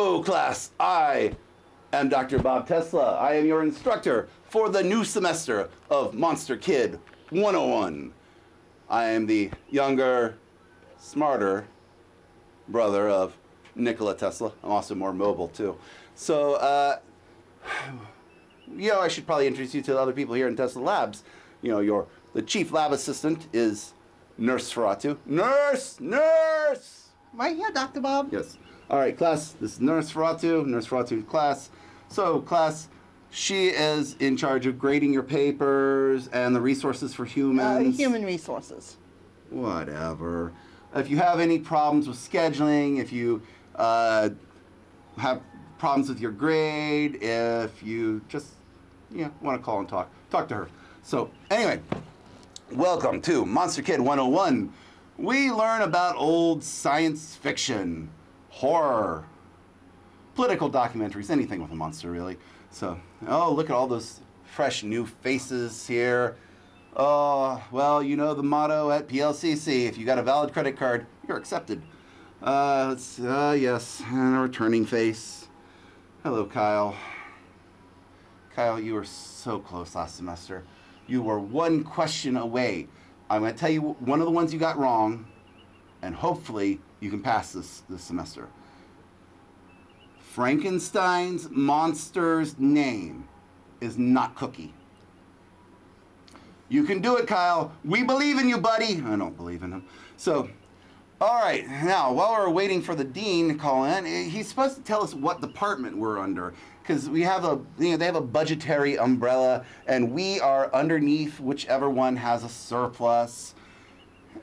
Hello, class. I am Dr. Bob Tesla. I am your instructor for the new semester of Monster Kid 101. I am the younger, smarter brother of Nikola Tesla. I'm also more mobile, too. So, I should probably introduce you to the other people here in Tesla Labs. The chief lab assistant is Nurse s04e01. Nurse! Right here, Dr. Bob. Yes. All right, class, this is Nurse s04e01, Nurse s04e01 class. So, class, she is in charge of grading your papers and the resources for humans. Human resources. Whatever. If you have any problems with scheduling, if you have problems with your grade, if you just want to call and talk to her. So, anyway, welcome to Monster Kid 101. We learn about old science fiction, horror, political documentaries, anything with a monster, really. So, look at all those fresh new faces here. Oh, well, you know the motto at PLCC, if you got a valid credit card, you're accepted. Yes, and a returning face. Hello, Kyle. Kyle, you were so close last semester. You were one question away. I'm going to tell you one of the ones you got wrong, and hopefully you can pass this semester. Frankenstein's monster's name is not Cookie. You can do it, Kyle. We believe in you, buddy. I don't believe in him. So, all right. Now, while we're waiting for the dean to call in, he's supposed to tell us what department we're under, because we have they have a budgetary umbrella, and we are underneath whichever one has a surplus.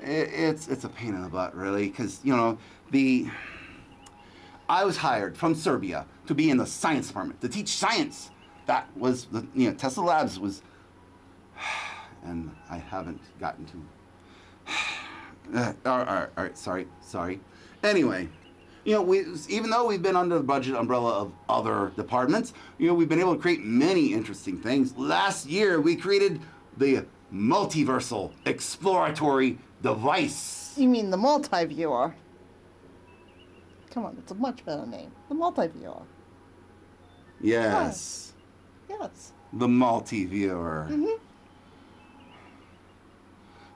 It's a pain in the butt, really, because I was hired from Serbia to be in the science department to teach science. That was Tesla Labs was. And I haven't gotten to. All right, sorry. Anyway, even though we've been under the budget umbrella of other departments, we've been able to create many interesting things. Last year, we created the multiversal exploratory device. You mean the multi-viewer? Come on, it's a much better name. The multi-viewer. Yes. Yes. The multi-viewer. Mm-hmm.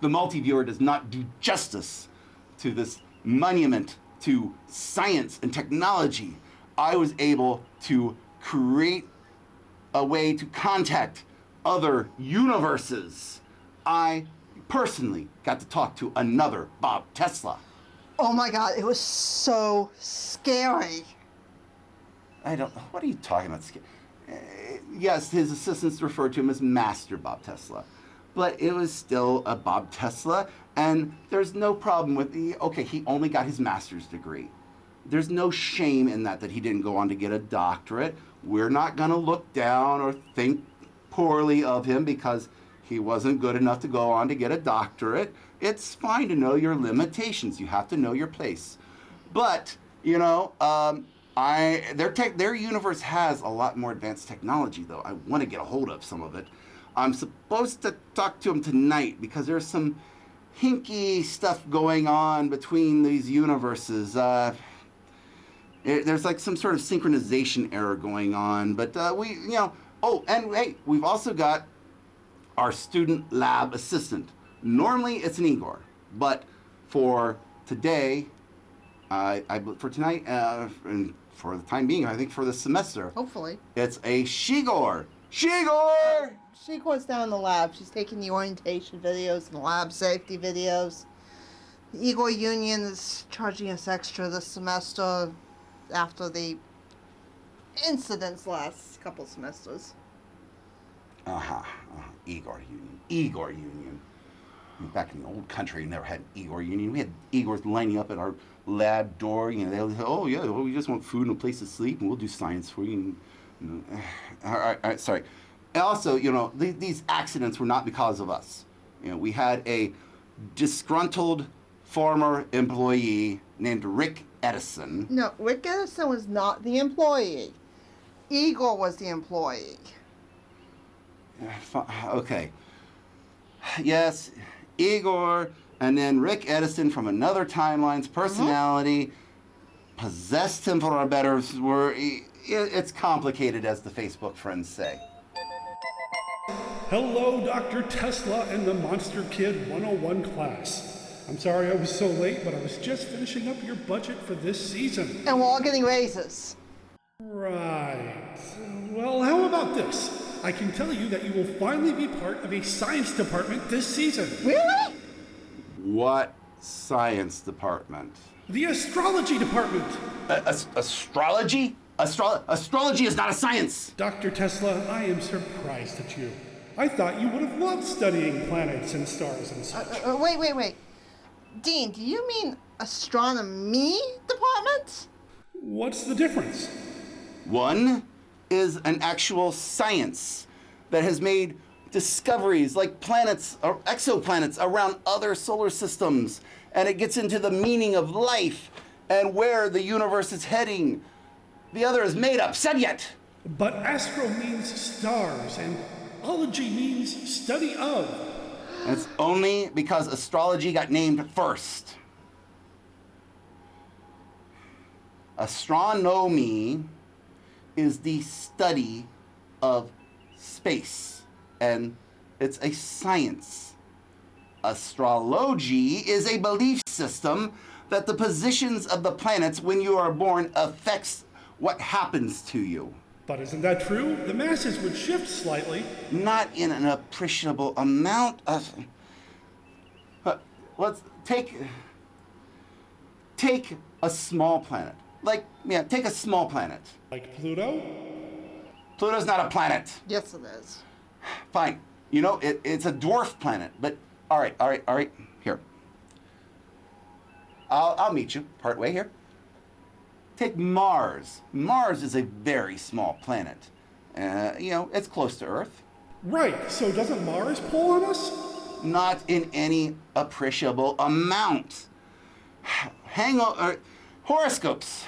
The multi-viewer does not do justice to this monument to science and technology. I was able to create a way to contact other universes. I personally got to talk to another Bob Tesla. Oh my God, it was so scary. What are you talking about? Yes, his assistants referred to him as Master Bob Tesla. But it was still a Bob Tesla, and there's no problem with he only got his master's degree. There's no shame in that he didn't go on to get a doctorate. We're not going to look down or think poorly of him because he wasn't good enough to go on to get a doctorate. It's fine to know your limitations. You have to know your place. But, their universe has a lot more advanced technology, though. I want to get a hold of some of it. I'm supposed to talk to him tonight because there's some hinky stuff going on between these universes. There's like some sort of synchronization error going on. But we've also got our student lab assistant. Normally it's an Igor, but for today, for tonight, and for the time being, I think for the semester, hopefully, it's a Shigor. Shigor! Shigor's down in the lab. She's taking the orientation videos and lab safety videos. The Igor Union is charging us extra this semester after the incidents last couple semesters. Igor Union. Back in the old country, we never had Igor Union. We had Igors lining up at our lab door. They would say, we just want food and a place to sleep, and we'll do science for you. All right, sorry. Also, these accidents were not because of us. We had a disgruntled former employee named Rick Edison. No, Rick Edison was not the employee. Igor was the employee. Okay. Yes, Igor, and then Rick Edison from another timeline's personality possessed him, for a better word. It's complicated, as the Facebook friends say. Hello, Dr. Tesla and the Monster Kid 101 class. I'm sorry I was so late, but I was just finishing up your budget for this season. And we're all getting raises. Right. Well, how about this? I can tell you that you will finally be part of a science department this season. Really? What science department? The astrology department. Astrology? Astrology is not a science. Dr. Tesla, I am surprised at you. I thought you would have loved studying planets and stars and such. Wait. Dean, do you mean astronomy department? What's the difference? One is an actual science that has made discoveries like planets or exoplanets around other solar systems, and it gets into the meaning of life and where the universe is heading. The other is made up, said yet. But astro means stars, and ology means study of. And it's only because astrology got named first. Astronomy is the study of space, and it's a science. Astrology is a belief system that the positions of the planets when you are born affects what happens to you. But isn't that true? The masses would shift slightly. Not in an appreciable amount of... let's take a small planet. Take a small planet. Like Pluto? Pluto's not a planet. Yes, it is. Fine. You know, it's a dwarf planet, but all right. Here. I'll meet you partway here. Take Mars. Mars is a very small planet. It's close to Earth. Right, so doesn't Mars pull on us? Not in any appreciable amount. Horoscopes.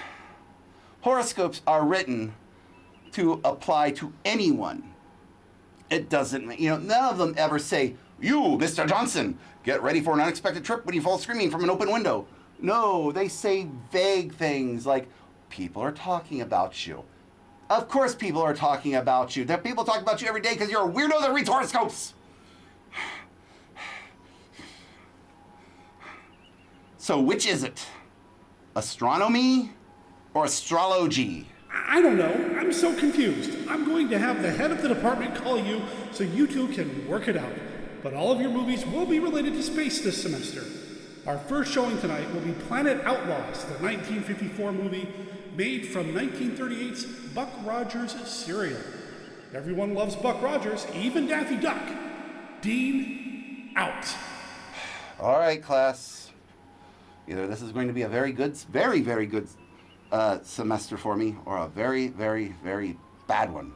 Horoscopes are written to apply to anyone. It doesn't, none of them ever say, "You, Mr. Johnson, get ready for an unexpected trip when you fall screaming from an open window." No, they say vague things like, "People are talking about you." Of course people are talking about you. People talk about you every day because you're a weirdo that reads horoscopes. So which is it? Astronomy or astrology? I don't know. I'm so confused. I'm going to have the head of the department call you so you two can work it out. But all of your movies will be related to space this semester. Our first showing tonight will be Planet Outlaws, the 1954 movie made from 1938's Buck Rogers cereal. Everyone loves Buck Rogers, even Daffy Duck. Dean, out. All right, class. Either this is going to be a very good, very, very good semester for me, or a very, very, very bad one.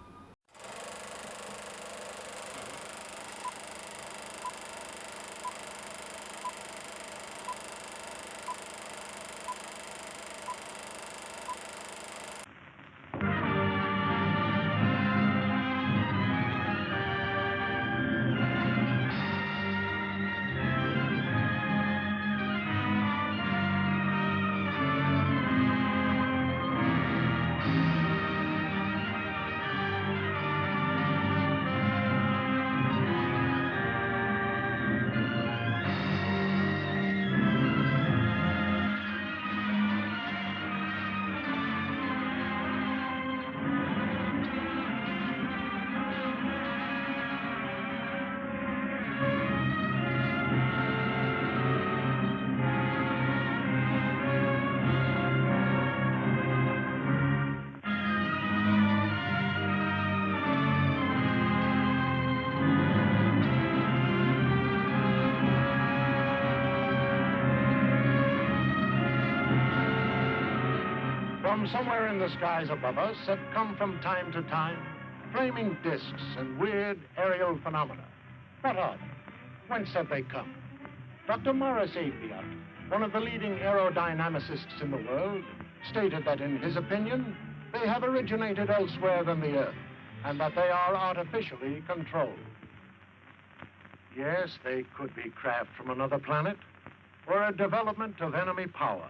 From somewhere in the skies above us have come from time to time flaming discs and weird aerial phenomena. What are they? Whence have they come? Dr. Morris Apiot, one of the leading aerodynamicists in the world, stated that in his opinion, they have originated elsewhere than the Earth, and that they are artificially controlled. Yes, they could be craft from another planet, or a development of enemy power.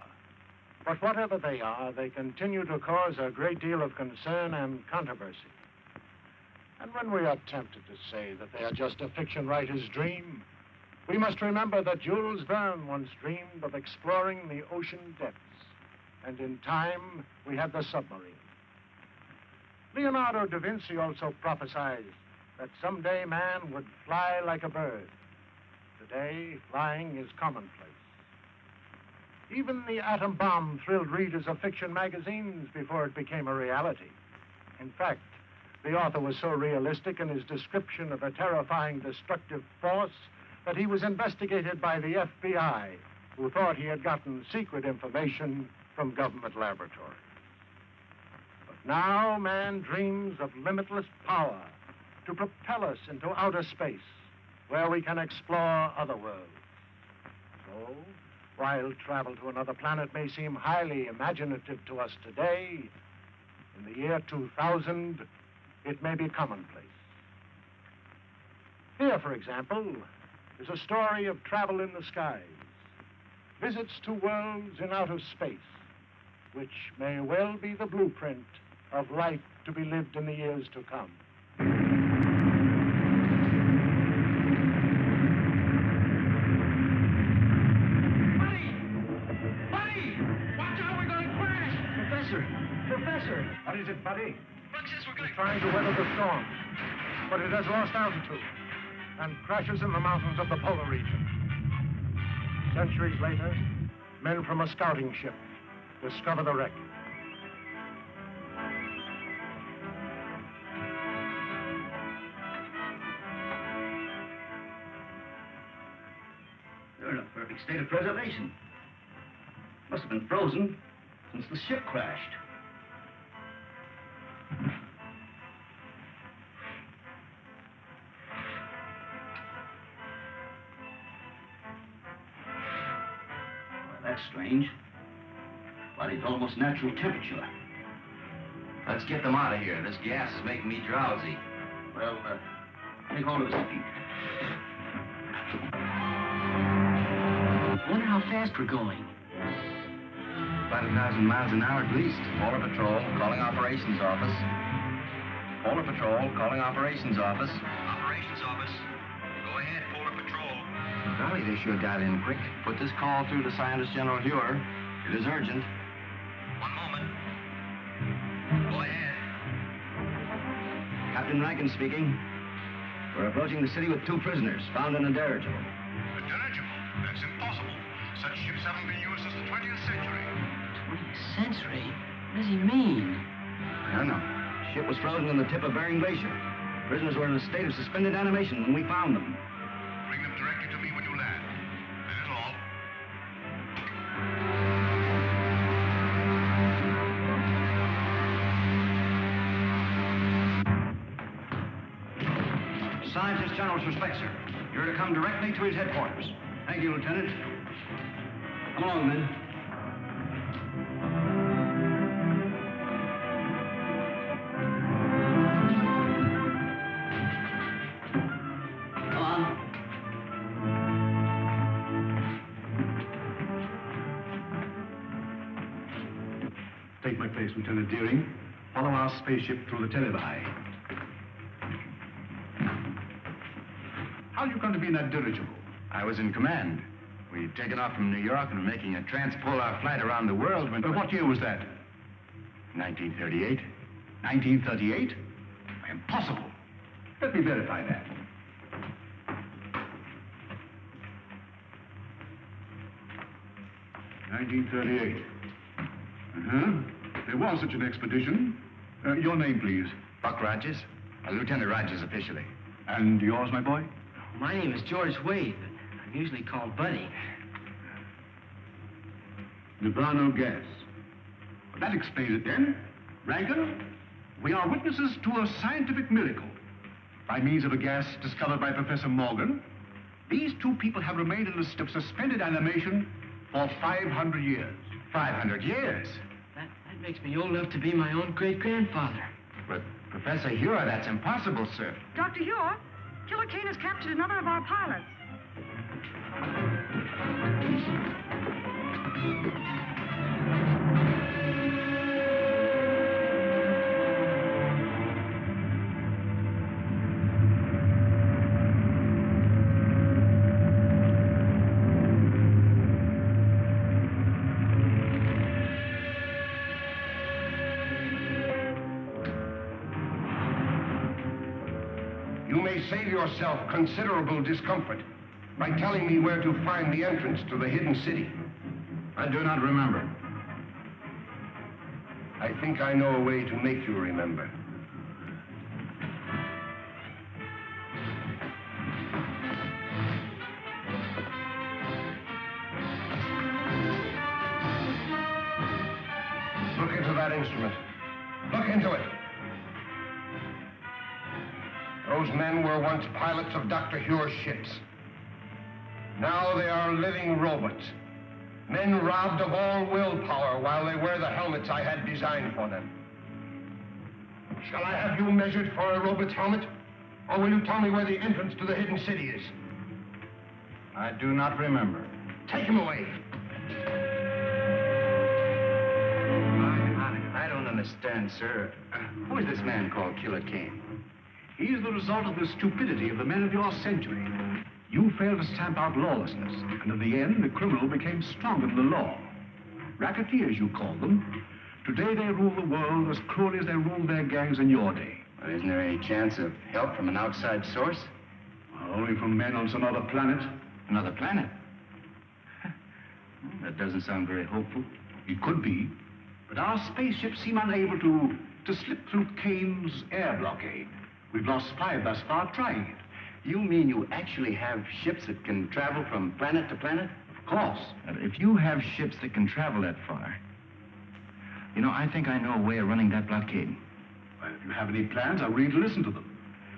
But whatever they are, they continue to cause a great deal of concern and controversy. And when we are tempted to say that they are just a fiction writer's dream, we must remember that Jules Verne once dreamed of exploring the ocean depths. And in time, we had the submarine. Leonardo da Vinci also prophesied that someday man would fly like a bird. Today, flying is commonplace. Even the atom bomb thrilled readers of fiction magazines before it became a reality. In fact, the author was so realistic in his description of a terrifying destructive force that he was investigated by the FBI, who thought he had gotten secret information from government laboratories. But now man dreams of limitless power to propel us into outer space, where we can explore other worlds. So, while travel to another planet may seem highly imaginative to us today, in the year 2000, it may be commonplace. Here, for example, is a story of travel in the skies, visits to worlds in outer space, which may well be the blueprint of life to be lived in the years to come. Professor! What is it, Buddy? Buck says we're It's trying to weather the storm, but it has lost altitude and crashes in the mountains of the polar region. Centuries later, men from a scouting ship discover the wreck. They're in a perfect state of preservation. Must have been frozen since the ship crashed. Well, that's strange. Body's almost natural temperature. Let's get them out of here. This gas is making me drowsy. Well, take hold of his feet. I wonder how fast we're going. About 1,000 miles an hour at least. Polar Patrol, calling Operations Office. Polar Patrol, calling Operations Office. Operations Office. Go ahead, Polar Patrol. Golly, they sure got in quick. Put this call through to Scientist General Huer. It is urgent. One moment. Go ahead. Captain Rankin speaking. We're approaching the city with 2 prisoners found in a dirigible. A dirigible? That's impossible. Such ships haven't been used since the 20th century. 20th century? What does he mean? I don't know. The ship was frozen on the tip of Bering Glacier. Prisoners were in a state of suspended animation when we found them. Bring them directly to me when you land. That is all. Scientist General's respect, sir. You're to come directly to his headquarters. Thank you, Lieutenant. Come along, men. Come on. Take my place, Lieutenant Deering. Follow our spaceship through the televi. How did you come to be in that dirigible? I was in command. We'd taken off from New York and were making a transpolar flight around the world when... What year was that? 1938. 1938? Impossible. Let me verify that. (1938). There was such an expedition. Your name, please. Buck Rogers. Lieutenant Rogers officially. And yours, my boy? My name is George Wade, but I'm usually called Buddy. Nibrano gas. That explains it then. Rankin, we are witnesses to a scientific miracle. By means of a gas discovered by Professor Morgan, these 2 people have remained in a state of suspended animation for 500 years. 500 years? That makes me old enough to be my own great-grandfather. But, Professor Huer, that's impossible, sir. Dr. Huer, Killer Kane has captured another of our pilots. You may save yourself considerable discomfort by telling me where to find the entrance to the hidden city. I do not remember. I think I know a way to make you remember. Look into that instrument. Look into it. Those men were once pilots of Dr. Hure's ships. Now they are living robots. Men robbed of all willpower while they wear the helmets I had designed for them. Shall I have you measured for a robot's helmet? Or will you tell me where the entrance to the hidden city is? I do not remember. Take him away. I don't understand, sir. Who is this man called Killer Kane? He is the result of the stupidity of the men of your century. You failed to stamp out lawlessness, and in the end, the criminal became stronger than the law. Racketeers, you call them. Today, they rule the world as cruelly as they ruled their gangs in your day. Well, isn't there any chance of help from an outside source? Only from men on some other planet. Another planet? That doesn't sound very hopeful. It could be, but our spaceships seem unable to slip through Kane's air blockade. We've lost 5 thus far trying it. You mean you actually have ships that can travel from planet to planet? Of course. If you have ships that can travel that far, you know, I think I know a way of running that blockade. Well, if you have any plans, I'll read to listen to them.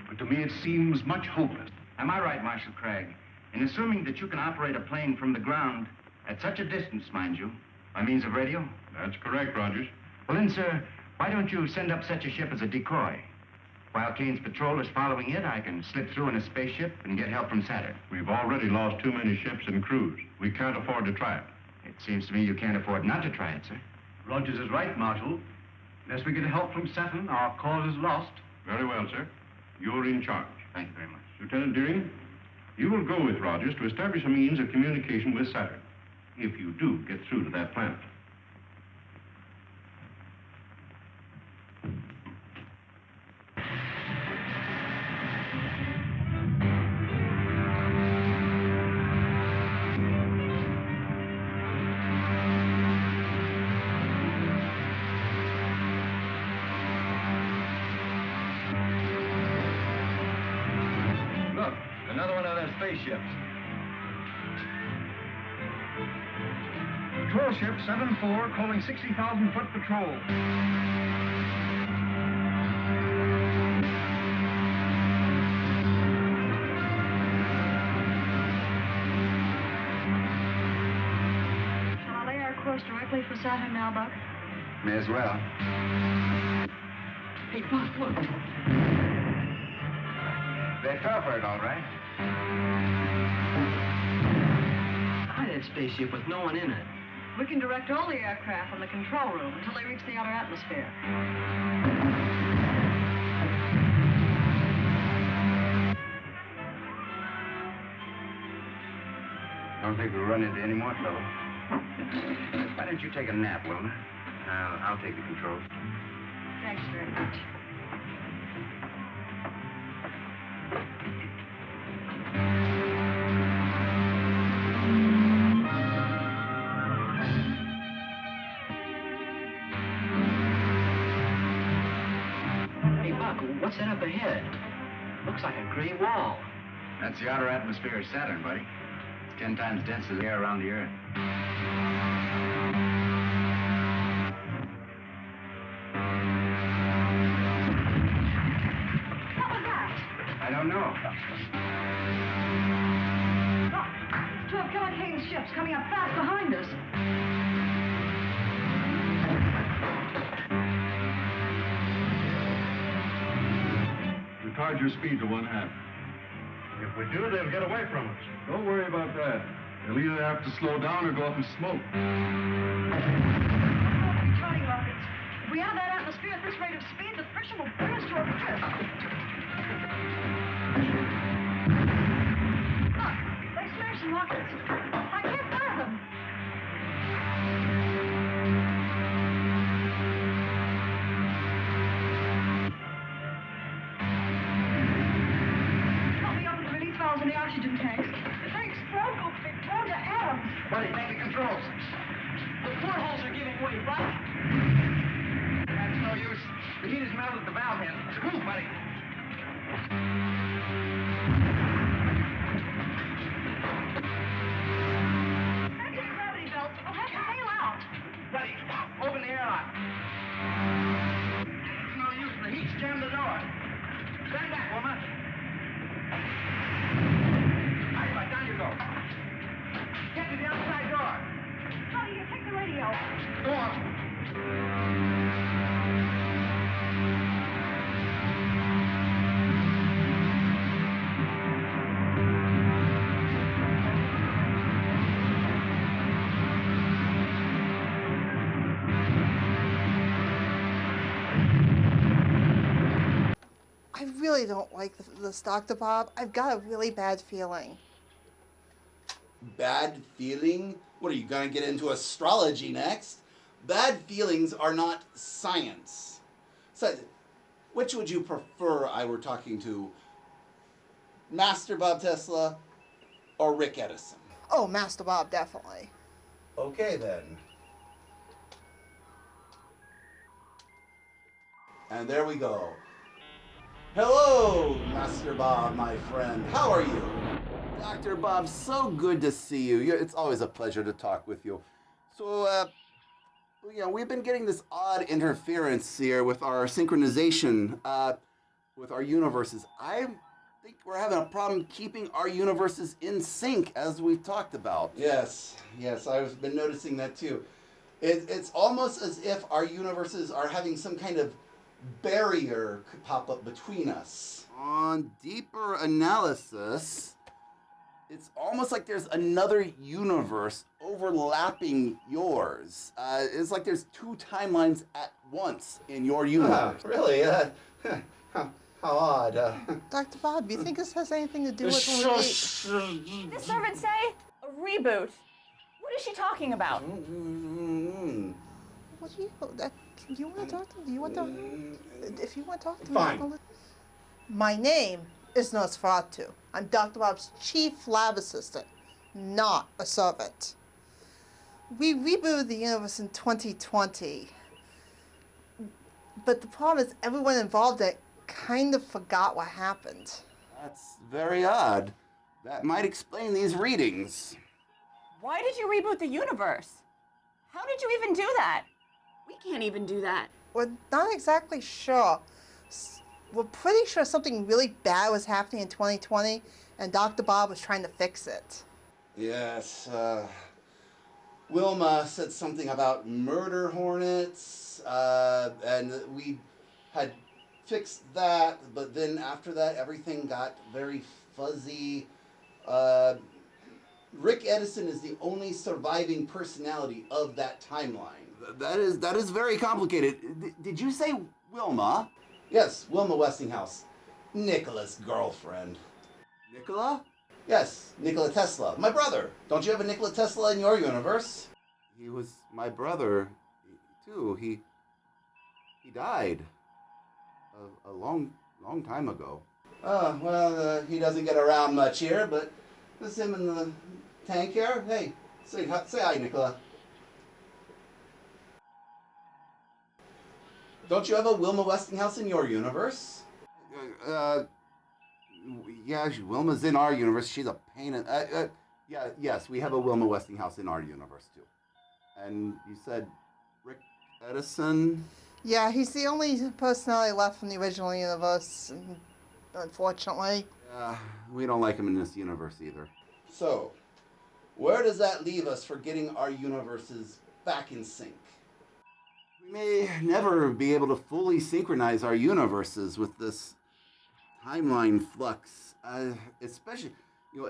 But to me, it seems much hopeless. Am I right, Marshal Craig, in assuming that you can operate a plane from the ground at such a distance, mind you, by means of radio? That's correct, Rogers. Well then, sir, why don't you send up such a ship as a decoy? While Kane's patrol is following it, I can slip through in a spaceship and get help from Saturn. We've already lost too many ships and crews. We can't afford to try it. It seems to me you can't afford not to try it, sir. Rogers is right, Marshal. Unless we get help from Saturn, our cause is lost. Very well, sir. You're in charge. Thank you very much. Lieutenant Deering, you will go with Rogers to establish a means of communication with Saturn, if you do get through to that planet. Another one of their spaceships. Patrol ship 7-4 calling 60,000-foot patrol. Shall I lay our course directly for Saturn now, Buck? May as well. Hey, Buck, look. They fell for it, all right. Quiet spaceship with no one in it. We can direct all the aircraft from the control room until they reach the outer atmosphere. I don't think we'll run into any more trouble. Why don't you take a nap, Wilma? I'll take the controls. Thanks very much. Hey, Buck, what's that up ahead? Looks like a gray wall. That's the outer atmosphere of Saturn, buddy. It's 10 times denser than the air around the Earth. What was that? I don't know. Look, 2 of Killer Kane's ships coming up fast behind us. Retard your speed to 1/2. If we do, they'll get away from us. Don't worry about that. They'll either have to slow down or go up in smoke. Retarding rockets. If we have that atmosphere at this rate of speed, the friction will bring us to a crisp. Look, they smashed some rockets. I can't fire them. on, man. Move, buddy. Back in the gravity belt. We'll have to bail out. Buddy, open the airlock. It's no use. The heat's jammed the door. Stand back, woman. Right, but down you go. Get to the outside door. How do you take the radio? Go on. I really don't like this, Dr. Bob. I've got a really bad feeling. Bad feeling? What are you gonna get into astrology next? Bad feelings are not science. So, which would you prefer I were talking to? Master Bob Tesla or Rick Edison? Oh, Master Bob, definitely. Okay then. And there we go. Hello, Master Bob, my friend. How are you? Dr. Bob, so good to see you. It's always a pleasure to talk with you. So, we've been getting this odd interference here with our synchronization with our universes. I think we're having a problem keeping our universes in sync, as we've talked about. Yes, I've been noticing that too. It's almost as if our universes are having some kind of barrier could pop up between us. On deeper analysis, it's almost like there's another universe overlapping yours. It's like there's two timelines at once in your universe. Really? How odd. Dr. Bob, do you think this has anything to do with Did the servant say a reboot? What is she talking about? What do you want to talk to me? Do you want to? If you want to talk to me, Fine. My name is Nosferatu. I'm Dr. Bob's chief lab assistant, not a servant. We rebooted the universe in 2020, but the problem is everyone involved in it kind of forgot what happened. That's very odd. That might explain these readings. Why did you reboot the universe? How did you even do that? We can't even do that. We're not exactly sure. We're pretty sure something really bad was happening in 2020, and Dr. Bob was trying to fix it. Yes, Wilma said something about murder hornets, and we had fixed that, but then after that, everything got very fuzzy. Rick Edison is the only surviving personality of that timeline. That is very complicated. Did you say Wilma? Yes, Wilma Westinghouse. Nikola's girlfriend. Nikola? Yes, Nikola Tesla. My brother. Don't you have a Nikola Tesla in your universe? He was my brother, too. He died a long time ago. Oh, well, he doesn't get around much here, but this him in the tank here. Hey, say hi, Nikola. Don't you have a Wilma Westinghouse in your universe? Yeah, Wilma's in our universe. She's a pain in... yes, we have a Wilma Westinghouse in our universe, too. And you said Rick Edison? Yeah, he's the only personality left from the original universe, unfortunately. We don't like him in this universe either. So, where does that leave us for getting our universes back in sync? We may never be able to fully synchronize our universes with this timeline flux, especially,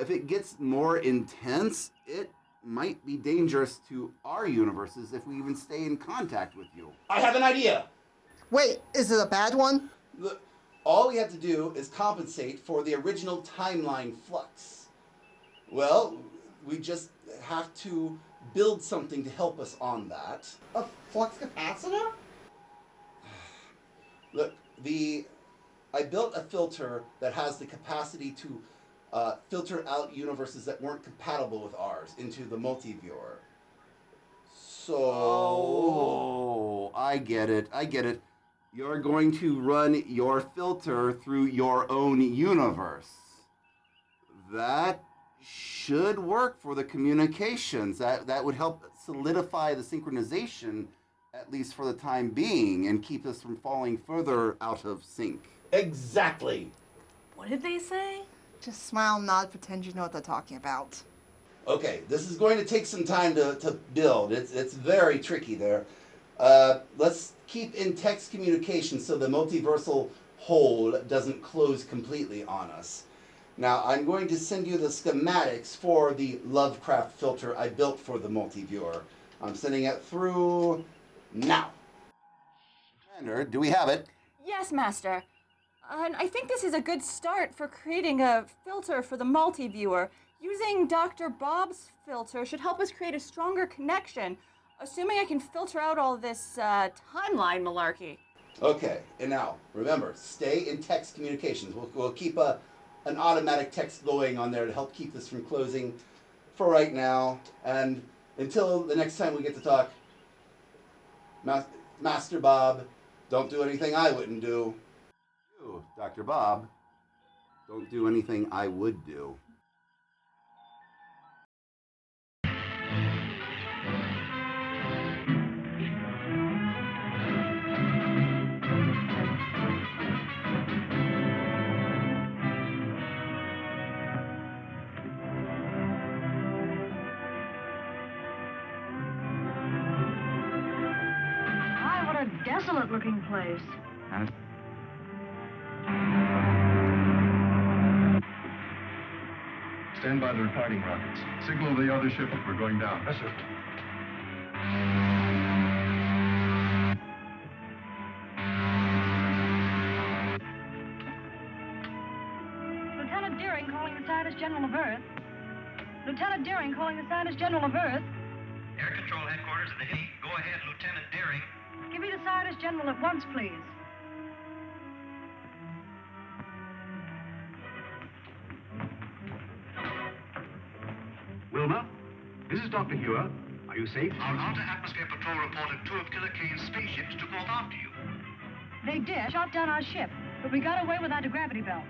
if it gets more intense, it might be dangerous to our universes if we even stay in contact with you. I have an idea! Wait, is it a bad one? All we have to do is compensate for the original timeline flux. Well, we just have to build something to help us on that. A flux capacitor? Look, I built a filter that has the capacity to filter out universes that weren't compatible with ours into the multiviewer. So... Oh, I get it. You're going to run your filter through your own universe. That should work for the communications. That would help solidify the synchronization, at least for the time being, and keep us from falling further out of sync. Exactly. What did they say? Just smile, nod, pretend you know what they're talking about. Okay, this is going to take some time to build. It's very tricky there. Let's keep in text communication so the multiversal hole doesn't close completely on us. Now, I'm going to send you the schematics for the Lovecraft filter I built for the multi-viewer. I'm sending it through now. Commander, do we have it? Yes, Master. And I think this is a good start for creating a filter for the multi-viewer. Using Dr. Bob's filter should help us create a stronger connection, assuming I can filter out all this timeline malarkey. Okay, and now, remember, stay in text communications. We'll keep an automatic text going on there to help keep this from closing for right now. And until the next time we get to talk, Master Bob, don't do anything I wouldn't do. You, Dr. Bob, don't do anything I would do. My, what a desolate-looking place. Stand by the departing rockets. Signal the other ship if we're going down. Yes, sir. Lieutenant Deering calling the Scientist General of Earth. Lieutenant Deering calling the Scientist General of Earth. Air Control Headquarters of the Navy. Go ahead, Lieutenant Deering. Give me the Scientist General at once, please. Wilma, this is Dr. Hewer. Are you safe? Our Outer Atmosphere Patrol reported 2 of Killer Kane's spaceships took off after you. They did. Shot down our ship, but we got away without the gravity belts.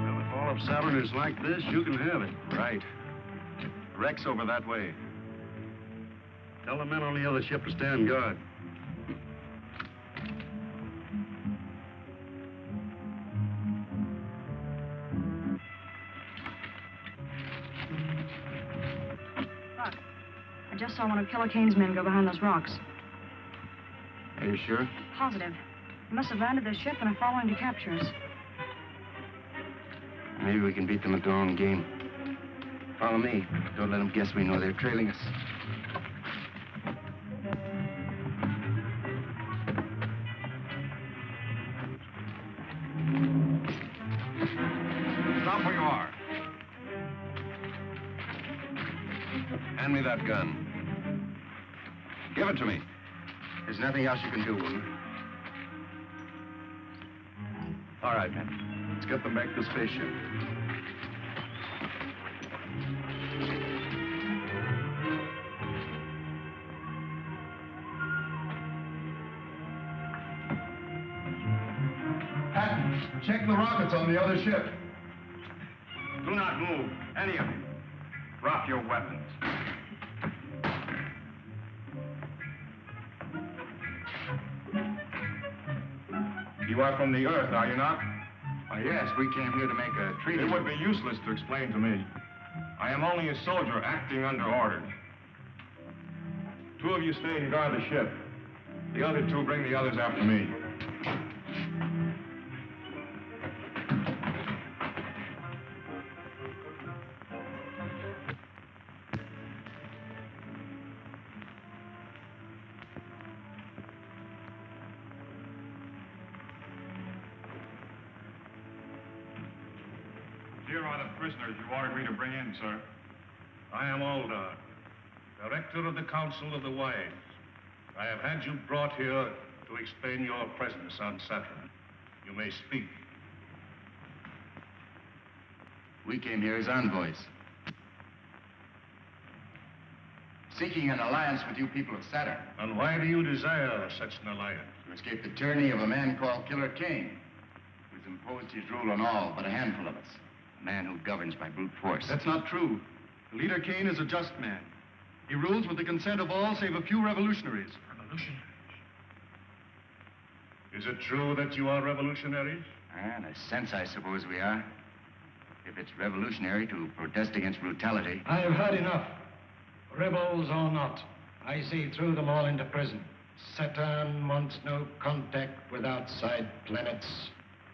Well, if all of Saturn is like this, you can have it. Right. Wreck's over that way. Tell the men on the other ship to stand guard. Buck, I just saw one of Killer Kane's men go behind those rocks. Are you sure? Positive. They must have landed their ship and are following to capture us. Maybe we can beat them at their own game. Follow me. Don't let them guess we know they're trailing us. Stop where you are. Hand me that gun. Give it to me. There's nothing else you can do, woman. All right, men. Let's get them back to the spaceship. Patton, check the rockets on the other ship. Do not move, any of you. Drop your weapons. You are from the Earth, are you not? Why, yes, we came here to make a treaty. It would be useless to explain to me. I am only a soldier acting under orders. 2 of you stay and guard the ship. The other 2 bring the others after me. Here are the prisoners you ordered me to bring in, sir. I am Alda, Director of the Council of the Wise. I have had you brought here to explain your presence on Saturn. You may speak. We came here as envoys. Seeking an alliance with you people of Saturn. And why do you desire such an alliance? To escape the tyranny of a man called Killer Kane, who's imposed his rule on all but a handful of us. A man who governs by brute force. That's not true. Leader Kane is a just man. He rules with the consent of all save a few revolutionaries. Revolutionaries? Is it true that you are revolutionaries? In a sense, I suppose we are. If it's revolutionary to protest against brutality. I have had enough. Rebels or not, I say throw them all into prison. Saturn wants no contact with outside planets.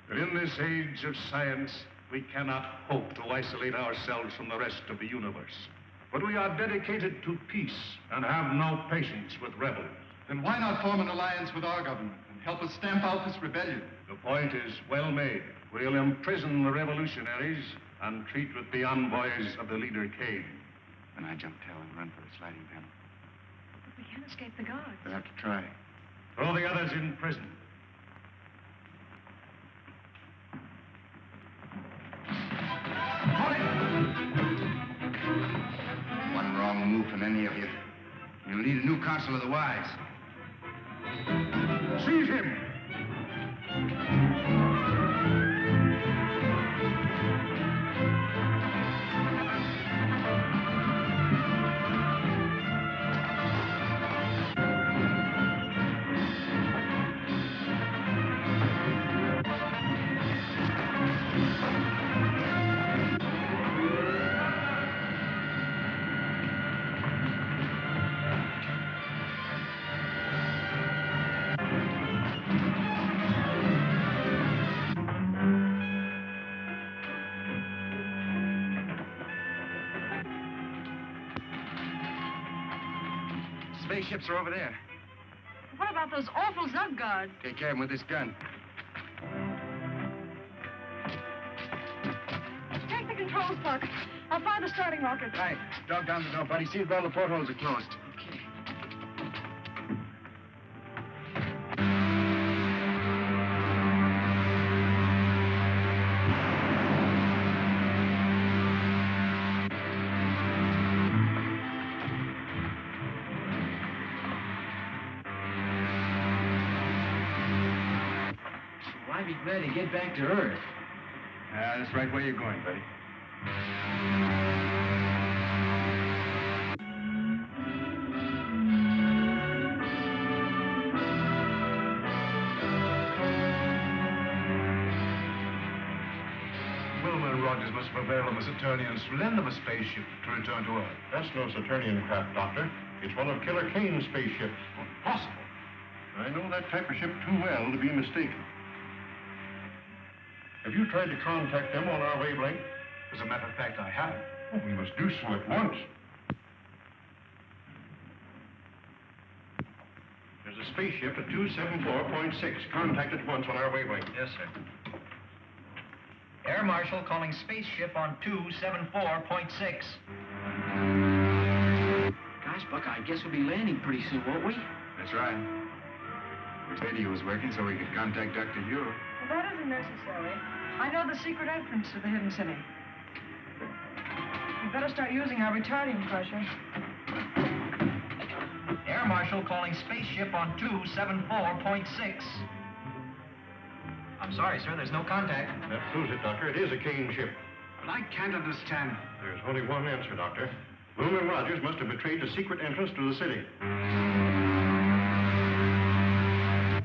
But in this age of science, we cannot hope to isolate ourselves from the rest of the universe. But we are dedicated to peace and have no patience with rebels. Then why not form an alliance with our government and help us stamp out this rebellion? The point is well made. We'll imprison the revolutionaries and treat with the envoys of the leader Kane. Then I jump tail and run for the sliding panel. But we can't escape the guards. We'll have to try. Throw the others in prison. One wrong move from any of you. You'll need a new council of the wise. Seize him! Spaceships are over there. What about those awful Zug guards? Take care of them with this gun. Take the controls, Buck. I'll find the starting rocket. Right. Dog down the door, buddy. See if all the portholes are closed. Okay. I'd be glad to get back to Earth. That's the right way you're going, buddy. Wilmer and Rogers must prevail on the Saturnians to lend them a spaceship to return to Earth. That's no Saturnian craft, Doctor. It's one of Killer Kane's spaceships. Impossible. I know that type of ship too well to be mistaken. Have you tried to contact them on our wavelength? As a matter of fact, I haven't. Oh, we must do so at once. There's a spaceship at 274.6. Contact at once on our wavelength. Yes, sir. Air Marshal calling spaceship on 274.6. Gosh, Buck, I guess we'll be landing pretty soon, won't we? That's right. Wish radio was working so we could contact Dr. Ure. Well, that isn't necessary. I know the secret entrance to the hidden city. We better start using our retarding pressure. Air Marshal calling spaceship on 274.6. I'm sorry, sir, there's no contact. That proves it, Doctor. It is a Kane ship. But I can't understand. There's only one answer, Doctor. Bloom and Rogers must have betrayed the secret entrance to the city.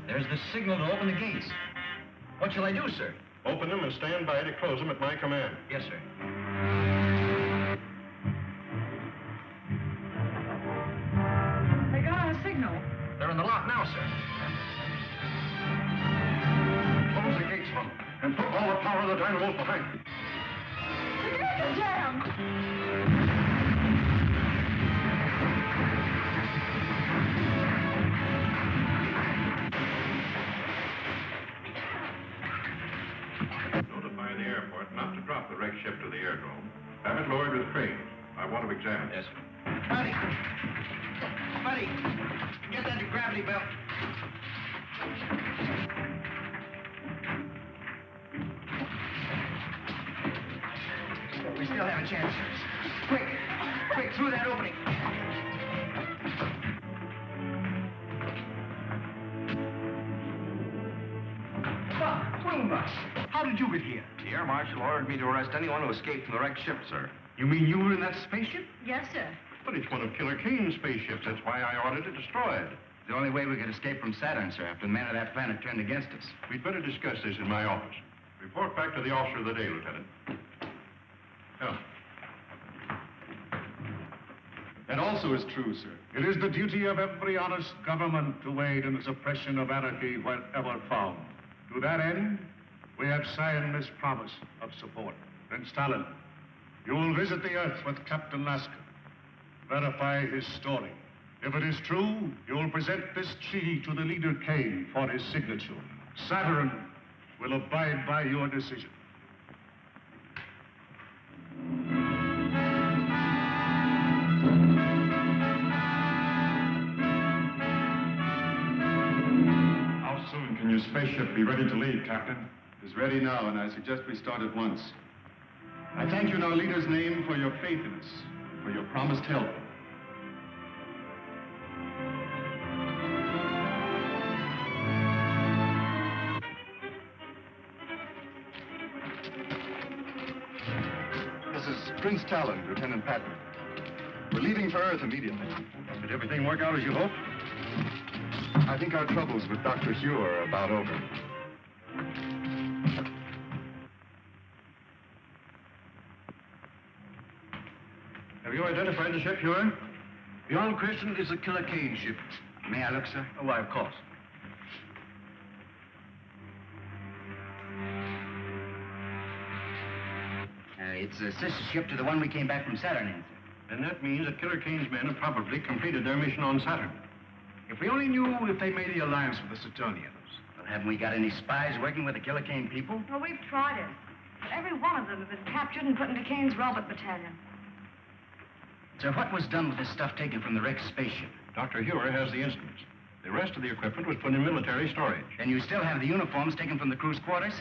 There's the signal to open the gates. What shall I do, sir? Open them and stand by to close them at my command. Yes, sir. They got our signal. They're in the lock now, sir. Close the gates, Mum, and put all the power of the dynamos behind them. The gates are jammed. Notify the airport not to drop the wrecked ship to the airdrome. Have it lowered with cranes. I want to examine it. Yes, sir. Buddy! Buddy! Get that gravity belt. We still have a chance. Quick! Quick, through that opening! Buck, Wing Buck, how did you get here? The Air Marshal ordered me to arrest anyone who escaped from the wrecked ship, sir. You mean you were in that spaceship? Yes, sir. But it's one of Killer Kane's spaceships. That's why I ordered it destroyed. The only way we could escape from Saturn, sir, after the men of that planet turned against us. We'd better discuss this in my office. Report back to the officer of the day, Lieutenant. Come. That also is true, sir. It is the duty of every honest government to aid in the suppression of anarchy wherever found. To that end, we have signed this promise of support. Prince Talon, you will visit the Earth with Captain Lasker. Verify his story. If it is true, you will present this treaty to the leader Kane for his signature. Saturn will abide by your decision. How soon can your spaceship be ready to leave, Captain? It's ready now, and I suggest we start at once. I thank you in our leader's name for your faith in us, for your promised help. This is Prince Talon, Lieutenant Patton. We're leaving for Earth immediately. Did everything work out as you hoped? I think our troubles with Dr. Hugh are about over. Have you identified the ship, Hugh? Beyond question, it's a Killer Kane ship. May I look, sir? Oh, why, of course. It's a sister ship to the one we came back from Saturn in, sir. Then that means that Killer Kane's men have probably completed their mission on Saturn. If we only knew if they made the alliance with the Saturnians. Well, haven't we got any spies working with the Killer Kane people? Well, we've tried it. But every one of them have been captured and put into Kane's robot battalion. Sir, what was done with the stuff taken from the wrecked spaceship? Dr. Hewer has the instruments. The rest of the equipment was put in military storage. And you still have the uniforms taken from the crew's quarters?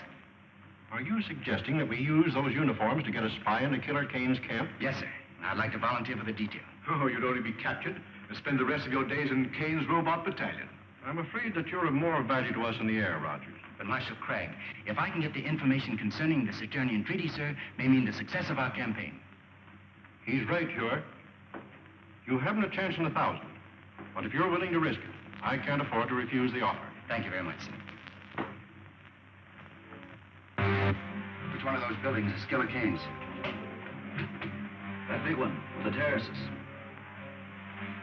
Are you suggesting that we use those uniforms to get a spy into Killer Kane's camp? Yes, sir. I'd like to volunteer for the detail. Oh, you'd only be captured and spend the rest of your days in Kane's robot battalion. I'm afraid that you're of more value to us in the air, Rogers. But, Marshal Craig, if I can get the information concerning the Saturnian treaty, sir, may mean the success of our campaign. He's right, Hewer. You haven't a chance in 1,000. But if you're willing to risk it, I can't afford to refuse the offer. Thank you very much, sir. Which one of those buildings is Killer Kane's? That big one, with the terraces.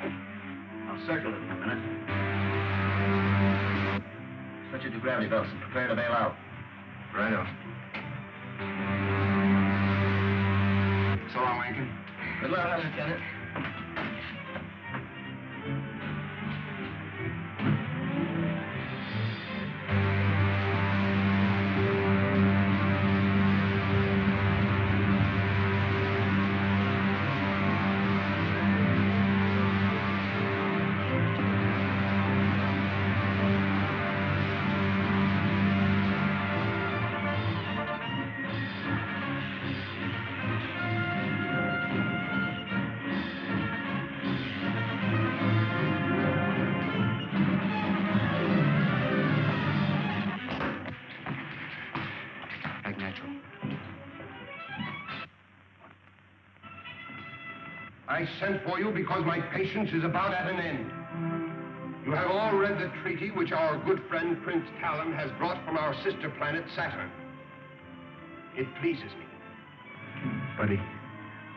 I'll circle it in a minute. Switch it to gravity belts and prepare to bail out. Right on. So long, Lincoln. Good luck, Lieutenant. I sent for you because my patience is about at an end. You have all read the treaty which our good friend Prince Talon has brought from our sister planet Saturn. It pleases me. Buddy,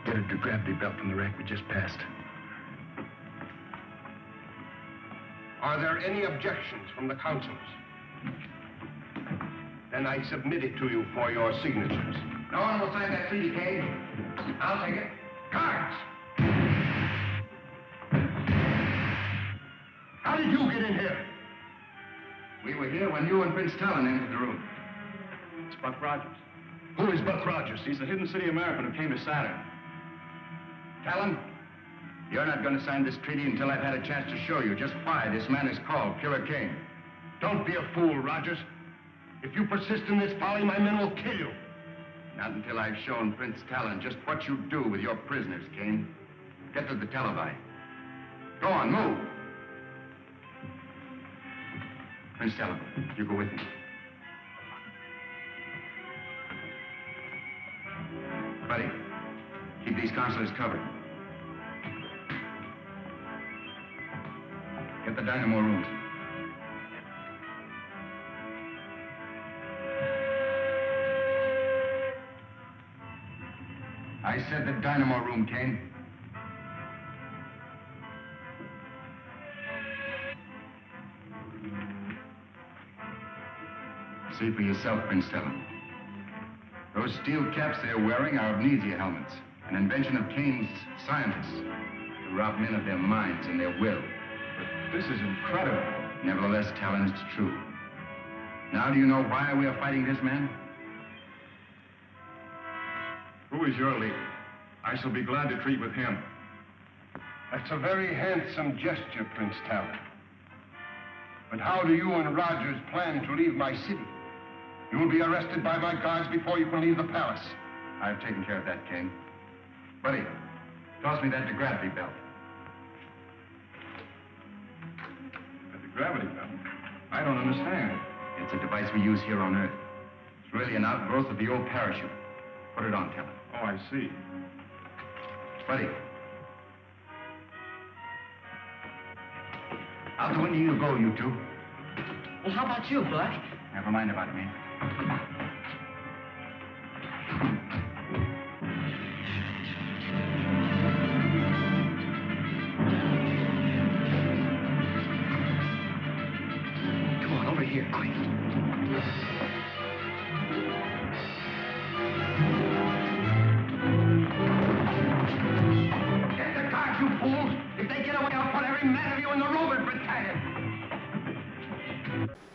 get a gravity belt from the rack we just passed. Are there any objections from the councilors? Then I submit it to you for your signatures. No one will sign that treaty, Kane. I'll take it. Guards! How did you get in here? We were here when you and Prince Talon entered the room. It's Buck Rogers. Who is Buck Rogers? He's the hidden city American who came to Saturn. Talon, you're not going to sign this treaty until I've had a chance to show you just why this man is called Killer Kane. Don't be a fool, Rogers. If you persist in this folly, my men will kill you. Not until I've shown Prince Talon just what you do with your prisoners, Kane. Get to the televi. Go on, move. Prince Talon, you go with me. Buddy, keep these counselors covered. Get the dynamo room. I said the dynamo room, Kane. See for yourself, Prince Talon. Those steel caps they're wearing are amnesia helmets, an invention of Kane's scientists to rob men of their minds and their will. But this is incredible. Nevertheless, Talon, it's true. Now do you know why we are fighting this man? Who is your leader? I shall be glad to treat with him. That's a very handsome gesture, Prince Talon. But how do you and Rogers plan to leave my city? You will be arrested by my guards before you can leave the palace. I've taken care of that, Kane. Buddy, toss me that gravity belt. The gravity belt? I don't understand. It's a device we use here on Earth. It's really an outgrowth of the old parachute. Put it on, Talon. Oh, I see. Buddy. Out the window you go, you two. Well, how about you, Buck? Never mind about me. Come on, over here, quick. Get the cars, you fools! If they get away, I'll put every man of you in the Rover battalion!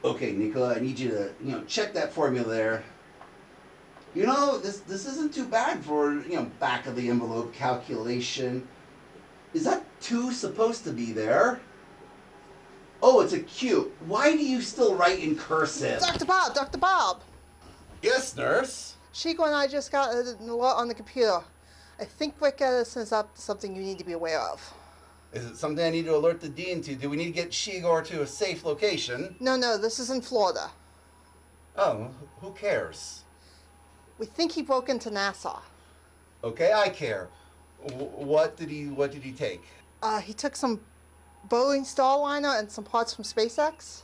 Okay, Nicola, I need you to, check that formula there. This isn't too bad for, back of the envelope calculation. Is that 2 supposed to be there? Oh, it's a Q. Why do you still write in cursive? Dr. Bob. Yes, nurse? Shigo and I just got a lot on the computer. I think Rick Edison's up to something you need to be aware of. Is it something I need to alert the dean to? Do we need to get Shigor to a safe location? No, this is in Florida. Oh, who cares? We think he broke into NASA. Okay, I care. What did he take? He took some Boeing Starliner and some parts from SpaceX.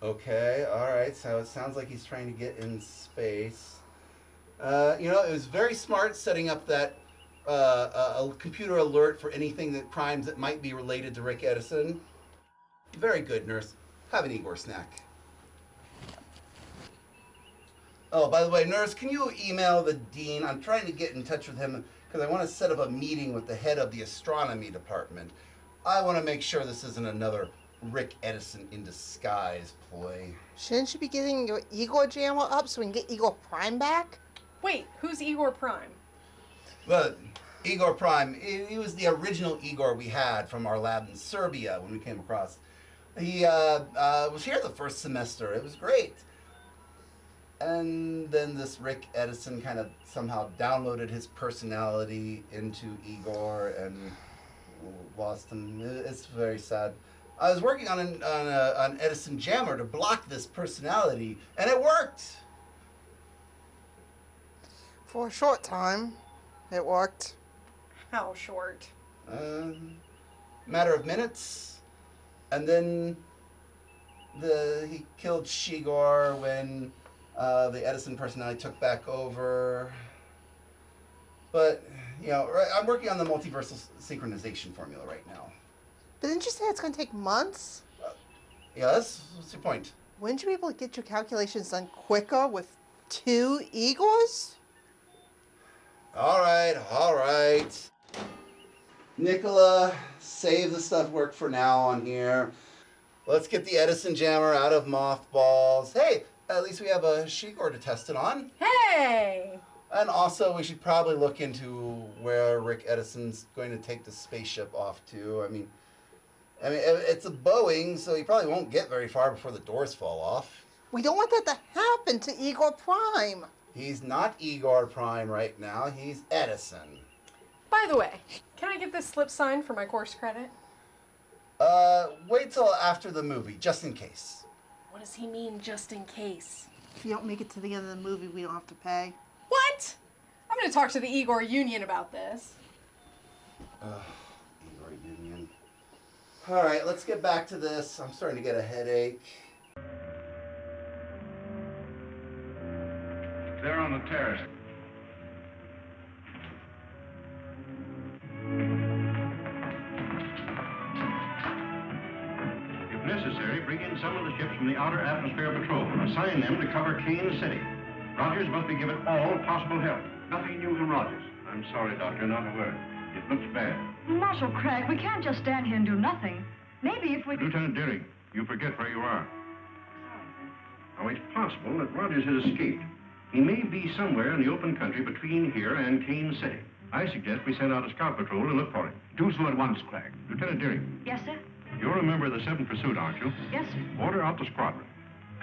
Okay, all right. So it sounds like he's trying to get in space. It was very smart setting up that a computer alert for anything crimes that might be related to Rick Edison. Very good, nurse. Have an Igor snack. Oh, by the way, nurse, can you email the dean? I'm trying to get in touch with him because I want to set up a meeting with the head of the astronomy department. I want to make sure this isn't another Rick Edison in disguise ploy. Shouldn't you be getting your Igor jammer up so we can get Igor Prime back? Wait, who's Igor Prime? Well, Igor Prime, he was the original Igor we had from our lab in Serbia when we came across. He was here the first semester. It was great. And then this Rick Edison kind of somehow downloaded his personality into Igor and lost him. It's very sad. I was working on an Edison jammer to block this personality, and it worked. For a short time, it worked. How short? Matter of minutes, and then he killed Shigor when the Edison personality took back over. But I'm working on the multiversal synchronization formula right now. But didn't you say it's going to take months? Yes. What's your point? Wouldn't you be able to get your calculations done quicker with 2 Igors? All right. Nicola, save the stuff work for now on here. Let's get the Edison jammer out of mothballs. Hey, at least we have a Shigor to test it on. Hey! And also, we should probably look into where Rick Edison's going to take the spaceship off to. I mean, it's a Boeing, so he probably won't get very far before the doors fall off. We don't want that to happen to Igor Prime. He's not Igor Prime right now. He's Edison. By the way, can I get this slip signed for my course credit? Wait till after the movie, just in case. What does he mean, just in case? If you don't make it to the end of the movie, we don't have to pay. What? I'm going to talk to the Igor Union about this. Igor Union. All right, let's get back to this. I'm starting to get a headache. They're on the terrace. If necessary, bring in some of the ships from the Outer Atmosphere Patrol. Assign them to cover Kane City. Rogers must be given all possible help. Nothing new from Rogers. I'm sorry, Doctor, not a word. It looks bad. Marshal Craig, we can't just stand here and do nothing. Maybe if we... Lieutenant Deering, you forget where you are. Oh, it's possible that Rogers has escaped. He may be somewhere in the open country between here and Kane City. I suggest we send out a scout patrol to look for him. Do so at once, Craig. Lieutenant Deering. Yes, sir? You're a member of the 7th Pursuit, aren't you? Yes, sir. Order out the squadron.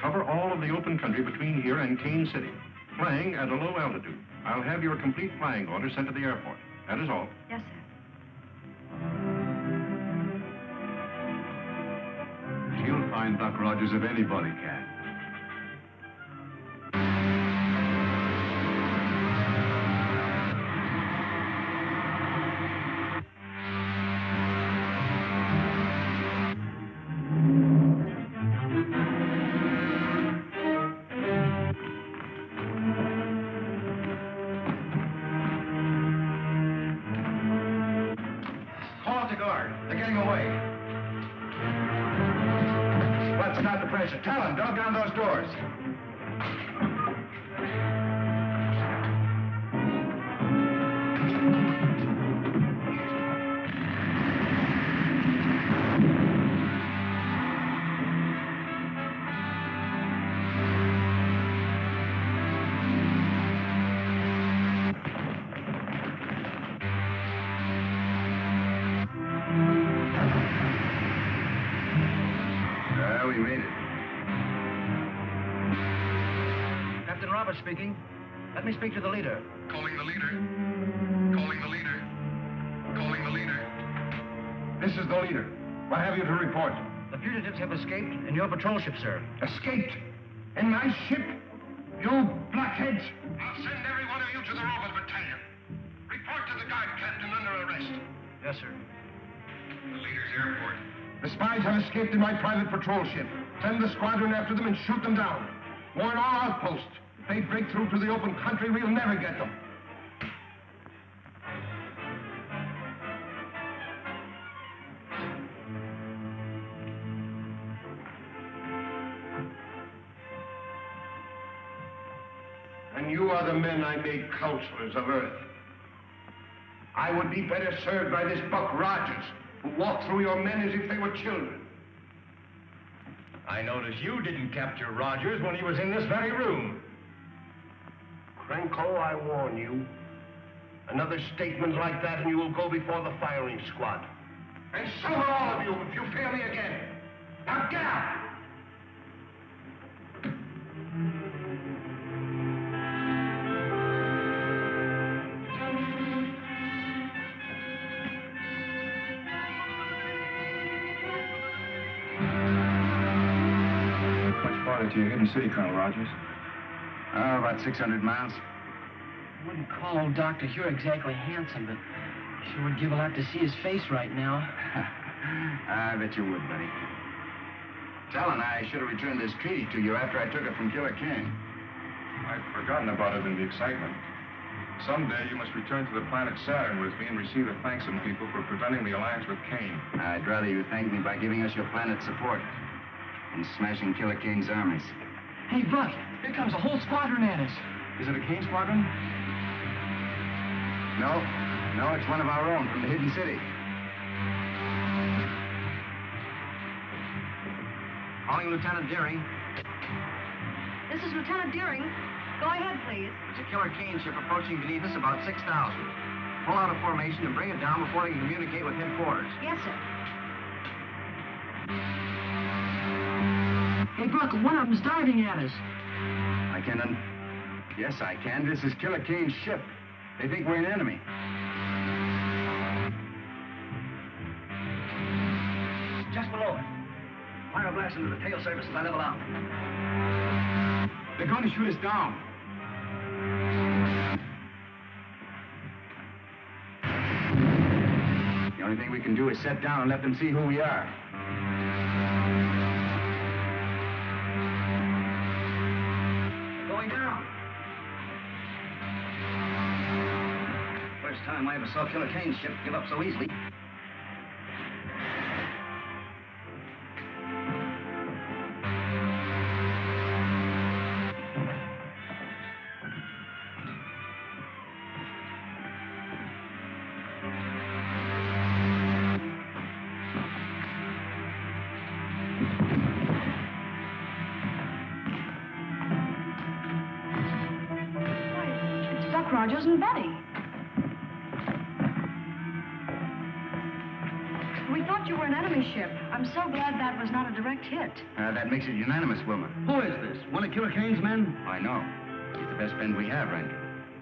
Cover all of the open country between here and Kane City. Flying at a low altitude. I'll have your complete flying order sent to the airport. That is all. Yes, sir. She'll find Doc Rogers if anybody can. Call out the guard. They're getting away. Let's start the pressure. Tell them, dog down those doors. We made it. Captain Roberts speaking. Let me speak to the leader. Calling the leader. Calling the leader. Calling the leader. This is the leader. What have you to report? The fugitives have escaped in your patrol ship, sir. Escaped? In my ship? You blackheads! I'll send every one of you to the Robert Battalion. Report to the guard captain under arrest. Yes, sir. The leader's airport. The spies have escaped in my private patrol ship. Send the squadron after them and shoot them down. Warn all outposts. If they break through to the open country, we'll never get them. And you are the men I made counselors of Earth. I would be better served by this Buck Rogers, who walked through your men as if they were children. I notice you didn't capture Rogers when he was in this very room. Krenko, I warn you. Another statement like that and you will go before the firing squad. And so will all of you if you fail me again. Now get out! To your hidden city, Colonel Rogers. Oh, about 600 miles. I wouldn't call old Dr. Hugh exactly handsome, but sure would give a lot to see his face right now. I bet you would, buddy. Talon, I should have returned this treaty to you after I took it from Killer Kane. I'd forgotten about it in the excitement. Someday you must return to the planet Saturn with me and receive the thanks of people for preventing the alliance with Kane. I'd rather you thank me by giving us your planet's support and smashing Killer Kane's armies. Hey, Buck, here comes a whole squadron at us. Is it a Kane squadron? No, it's one of our own from the hidden city. Calling Lieutenant Deering. This is Lieutenant Deering. Go ahead, please. There's a Killer Kane ship approaching beneath us about 6,000. Pull out a formation and bring it down before they can communicate with headquarters. Yes, sir. Hey, Buck, one of them's diving at us. Hi, Kennan. Yes, I can. This is Killer Kane's ship. They think we're an enemy. Just below it. Fire a blast into the tail surface as I level out. They're going to shoot us down. The only thing we can do is set down and let them see who we are. Going down. First time I ever saw Killer Kane's ship give up so easily. Rogers and Betty. We thought you were an enemy ship. I'm so glad that was not a direct hit. That makes it unanimous, Wilma. Who is this? One of Killer Kane's men? I know. He's the best friend we have, Randy.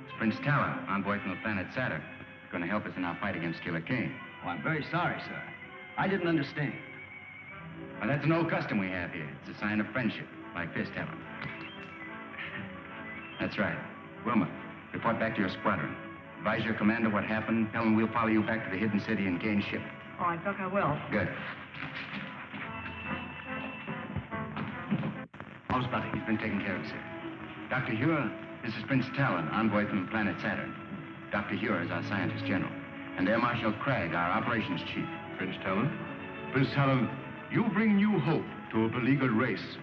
It's Prince Talon, envoy from the planet Saturn. He's going to help us in our fight against Killer Kane. Oh, I'm very sorry, sir. I didn't understand. Well, that's an old custom we have here. It's a sign of friendship, like this, Talon. That's right. Wilma, report back to your squadron. Advise your commander what happened. Tell him we'll follow you back to the hidden city and gain ship. All right, Doc, I will. Good. How's Buddy? He's been taken care of, sir. Dr. Hure, this is Prince Talon, envoy from the planet Saturn. Dr. Hure is our scientist general. And Air Marshal Craig, our operations chief. Prince Talon? Prince Talon, you bring new hope to a beleaguered race.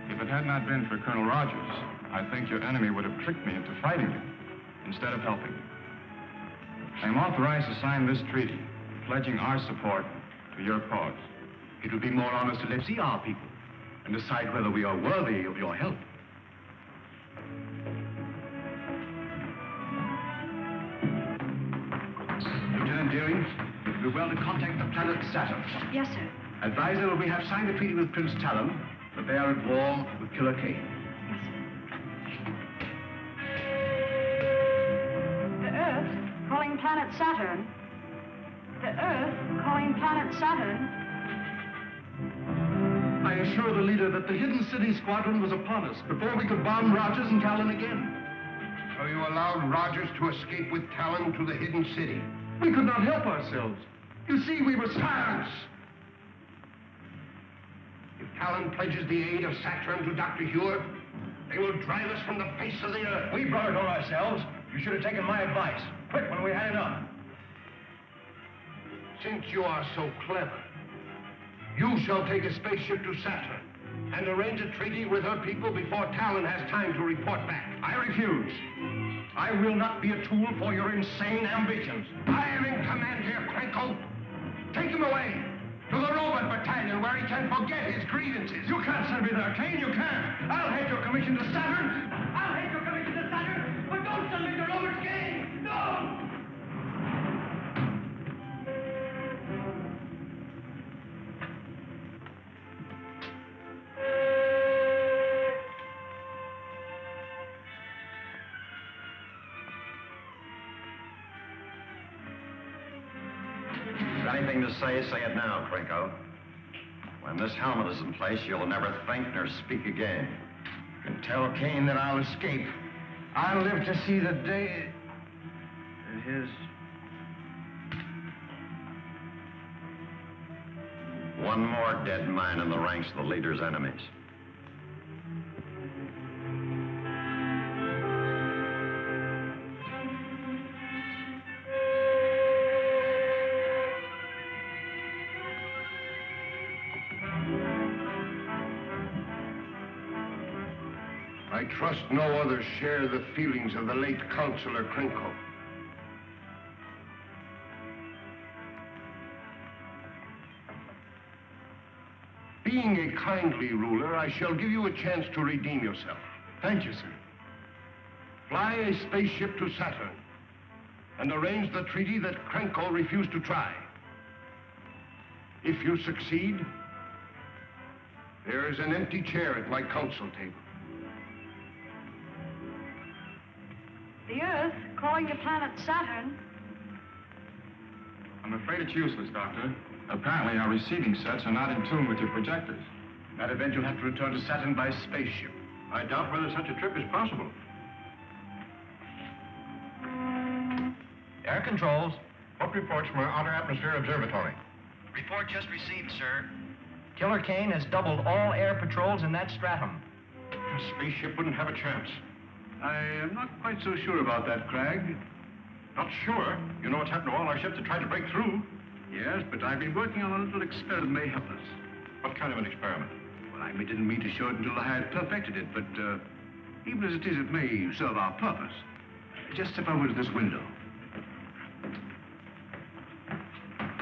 If it had not been for Colonel Rogers, I think your enemy would have tricked me into fighting you instead of helping you. I am authorized to sign this treaty, pledging our support to your cause. It would be more honest to let see our people and decide whether we are worthy of your help. Lieutenant Deering, it would be well to contact the planet Saturn. Yes, sir. Advise them that we have signed a treaty with Prince Talon, that they are at war with Killer Kane. The Earth calling planet Saturn. The Earth calling planet Saturn. I assure the leader that the hidden city squadron was upon us before we could bomb Rogers and Talon again. So you allowed Rogers to escape with Talon to the hidden city? We could not help ourselves. You see, we were silence. If Talon pledges the aid of Saturn to Dr. Hure, they will drive us from the face of the earth. We brought it on ourselves. You should have taken my advice. Quick, when we had enough. Since you are so clever, you shall take a spaceship to Saturn and arrange a treaty with her people before Talon has time to report back. I refuse. I will not be a tool for your insane ambitions. I am in command here, Krenko. Take him away to the robot battalion where he can forget his grievances. You can't send me there, Kane. You can't. I'll head your commission to Saturn. I'll head your commission to Saturn, but don't send me to Robert Kane. No! Anything to say it now, Krenko. When this helmet is in place, you'll never think nor speak again. You can tell Kane that I'll escape. I'll live to see the day that his... One more dead man in the ranks of the leader's enemies. I trust no others share the feelings of the late Counselor Krenko. Being a kindly ruler, I shall give you a chance to redeem yourself. Thank you, sir. Fly a spaceship to Saturn and arrange the treaty that Krenko refused to try. If you succeed, there is an empty chair at my council table. The Earth calling the planet Saturn. I'm afraid it's useless, Doctor. Apparently, our receiving sets are not in tune with your projectors. In that event, you'll have to return to Saturn by spaceship. I doubt whether such a trip is possible. Air controls. What reports from our Outer Atmosphere Observatory? Report just received, sir. Killer Kane has doubled all air patrols in that stratum. A spaceship wouldn't have a chance. I am not quite so sure about that, Cragg. Not sure? You know what's happened to all our ships that tried to break through? Yes, but I've been working on a little experiment that may help us. What kind of an experiment? Well, I didn't mean to show it until I had perfected it, but even as it is, it may serve our purpose. Just step over to this window.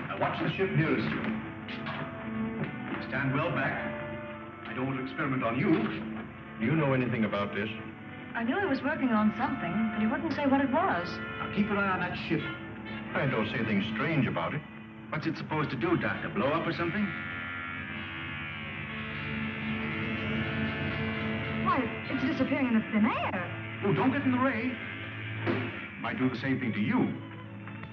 Now watch the ship nearest you. Stand well back. I don't want to experiment on you. Do you know anything about this? I knew he was working on something, but he wouldn't say what it was. Now keep an eye on that ship. I don't see anything strange about it. What's it supposed to do, Doctor? Blow up or something? Why, it's disappearing in the thin air. Oh, don't get in the ray. Might do the same thing to you.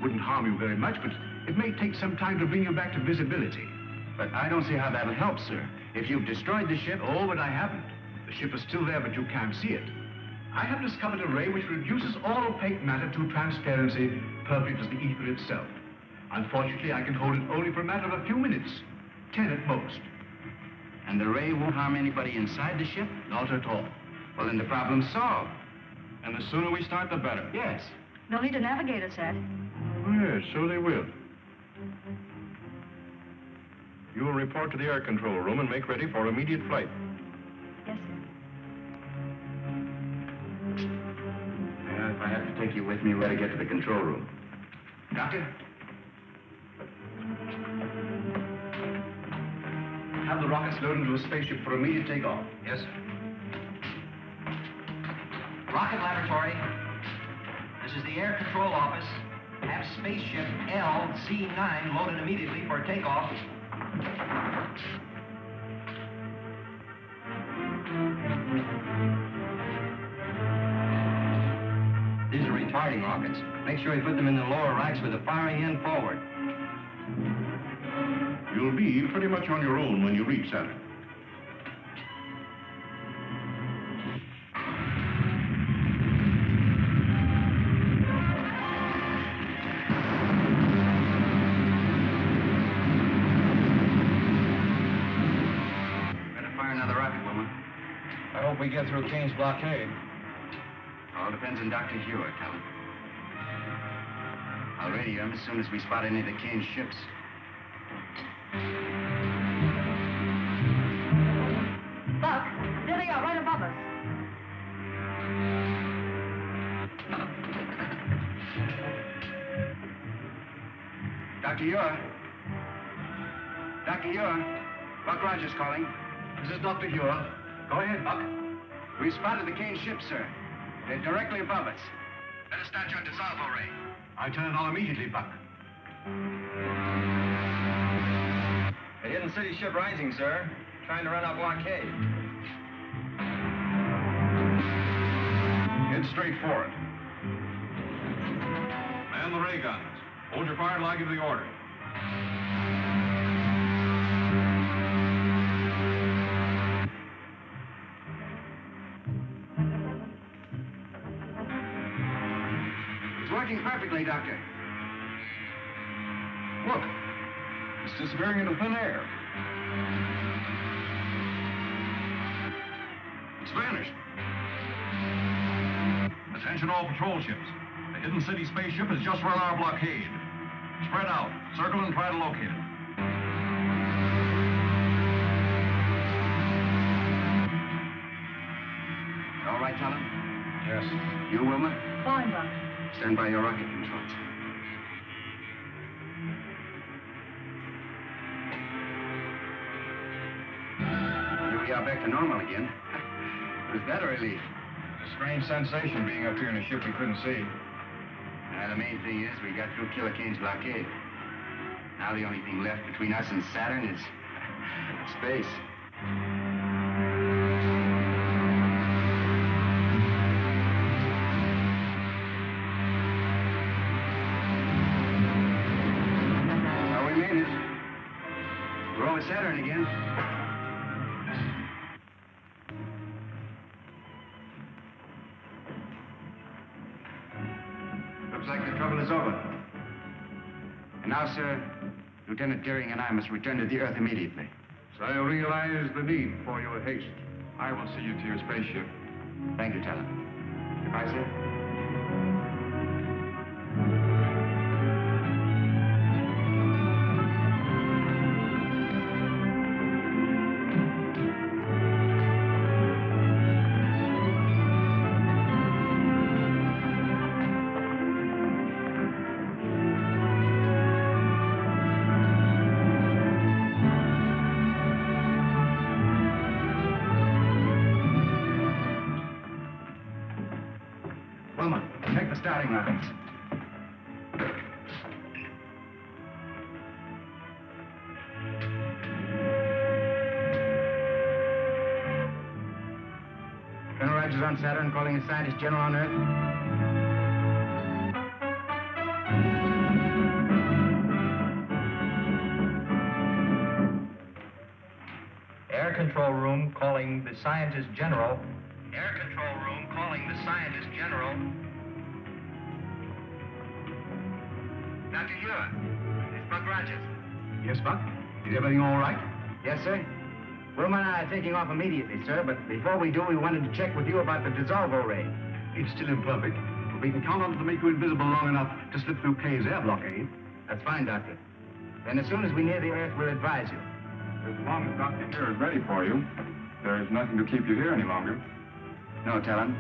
Wouldn't harm you very much, but it may take some time to bring you back to visibility. But I don't see how that'll help, sir. If you've destroyed the ship... Oh, but I haven't. The ship is still there, but you can't see it. I have discovered a ray which reduces all opaque matter to transparency, perfect as the ether itself. Unfortunately, I can hold it only for a matter of a few minutes. 10 at most. And the ray won't harm anybody inside the ship? Not at all. Well, then the problem's solved. And the sooner we start, the better. Yes. They'll need a navigator set. Yes, so they will. You will report to the air control room and make ready for immediate flight. Yes, sir. Well, if I have to take you with me, we better get to the control room. Doctor? Have the rockets loaded into a spaceship for immediate takeoff. Yes, sir. Rocket laboratory. This is the air control office. Have spaceship LZ9 loaded immediately for takeoff. These are retarding rockets. Make sure you put them in the lower racks with the firing end forward. You'll be pretty much on your own when you reach Saturn. I hope we get through Kane's blockade. All depends on Dr. Hewitt, Helen. I'll radio him as soon as we spot any of the Kane's ships. Buck, there they are, right above us. Dr. Hewitt? Dr. Hewitt? Buck Rogers calling. This is Dr. Hewitt. Go ahead, Buck. We spotted the Kane ships, sir. They're directly above us. Better start your dissolvo ray. I turn it on immediately, Buck. The Hidden City ship rising, sir. Trying to run our blockade. Head straight for it. Man the ray guns. Hold your fire till I give the order. It's working perfectly, Doctor. Look, it's disappearing into thin air. It's vanished. Attention all patrol ships. The Hidden City spaceship has just run our blockade. Spread out. Circle and try to locate it. All right, Helen? Yes. You, Wilma? Fine, Buck. Stand by your rocket controls. Here we are back to normal again. Was that a relief? A strange sensation being up here in a ship we couldn't see. The main thing is we got through Killer Kane's blockade. Now the only thing left between us and Saturn is space. Saturn again. Looks like the trouble is over. And now, sir, Lieutenant Deering and I must return to the Earth immediately. So I realize the need for your haste. I will see you to your spaceship. Thank you, Talon. Goodbye, sir. Wilma, take the starting rockets. Colonel Rogers on Saturn, calling the scientist general on Earth. Air Control Room calling the Scientist General. Air Control Room calling the Scientist General. Dr. Huer, it's Buck Rogers. Yes, Buck? Is everything all right? Yes, sir. Wilma and I are taking off immediately, sir, but before we do, we wanted to check with you about the dissolvo ray. It's still imperfect, but we can count on it to make you invisible long enough to slip through K's air blockade. That's fine, Doctor. Then as soon as we near the Earth, we'll advise you. As long as Dr. here is ready for you, there's nothing to keep you here any longer. No, Talon.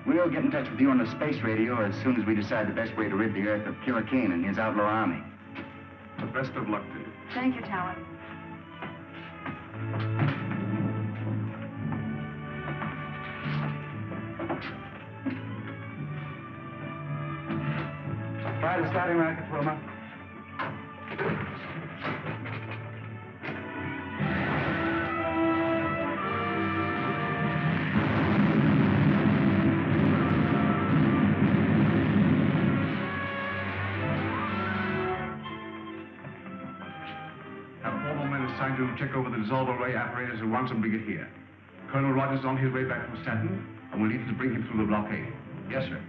We'll get in touch with you on the space radio as soon as we decide the best way to rid the Earth of Killer Kane and his outlaw army. The best of luck to you. Thank you, Talon. Fire the starting rockets, Wilma. Have 4 more men assigned to check over the dissolver ray apparatus at once and bring it here. Colonel Rogers is on his way back from Saturn, and we'll need to bring him through the blockade. Yes, sir.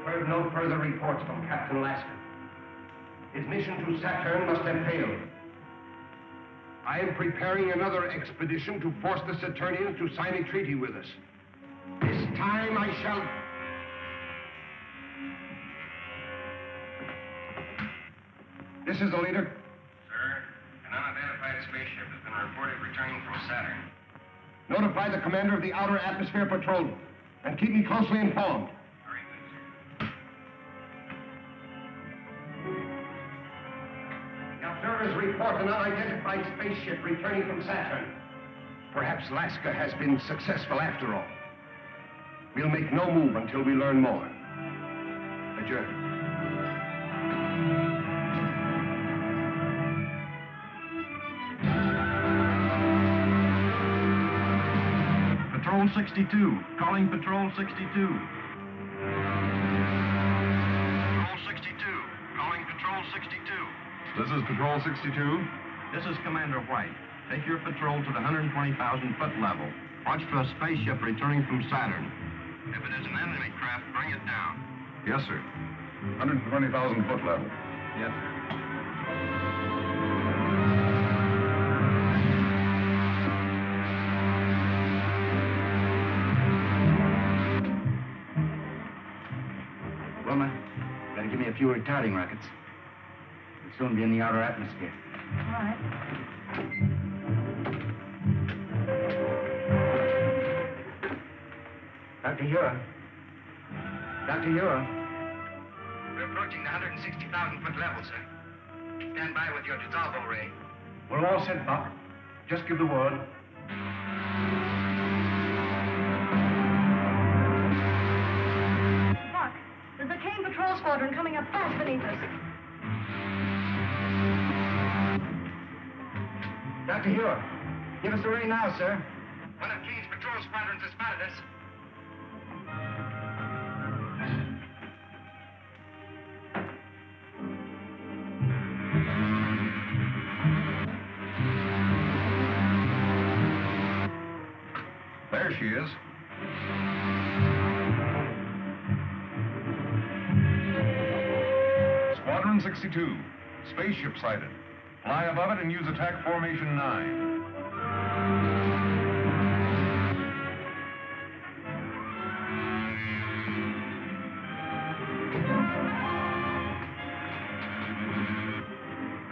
Heard no further reports from Captain Alaska. His mission to Saturn must have failed. I am preparing another expedition to force the Saturnians to sign a treaty with us. This time I shall... This is the leader. Sir, an unidentified spaceship has been reported returning from Saturn. Notify the commander of the Outer Atmosphere Patrol and keep me closely informed. Very good, sir. The observers report an unidentified spaceship returning from Saturn. Perhaps Alaska has been successful after all. We'll make no move until we learn more. Adjourn. Patrol 62, calling Patrol 62. Patrol 62, calling Patrol 62. This is Patrol 62. This is Commander White. Take your patrol to the 120,000-foot level. Watch for a spaceship returning from Saturn. If it is an enemy craft, bring it down. Yes, sir. 120,000 foot level. Yes, sir. Wilma, gotta give me a few retarding rockets. We'll soon be in the outer atmosphere. All right. Dr. Huer. Dr. Huer. We're approaching the 160,000-foot level, sir. Stand by with your dissolvo ray. We're all set, Buck. Just give the word. Buck, there's a Kane patrol squadron coming up fast beneath us. Dr. Huer, give us the ray now, sir. One of Kane's patrol squadrons has spotted us. There she is. Squadron 62. Spaceship sighted. Fly above it and use attack formation 9.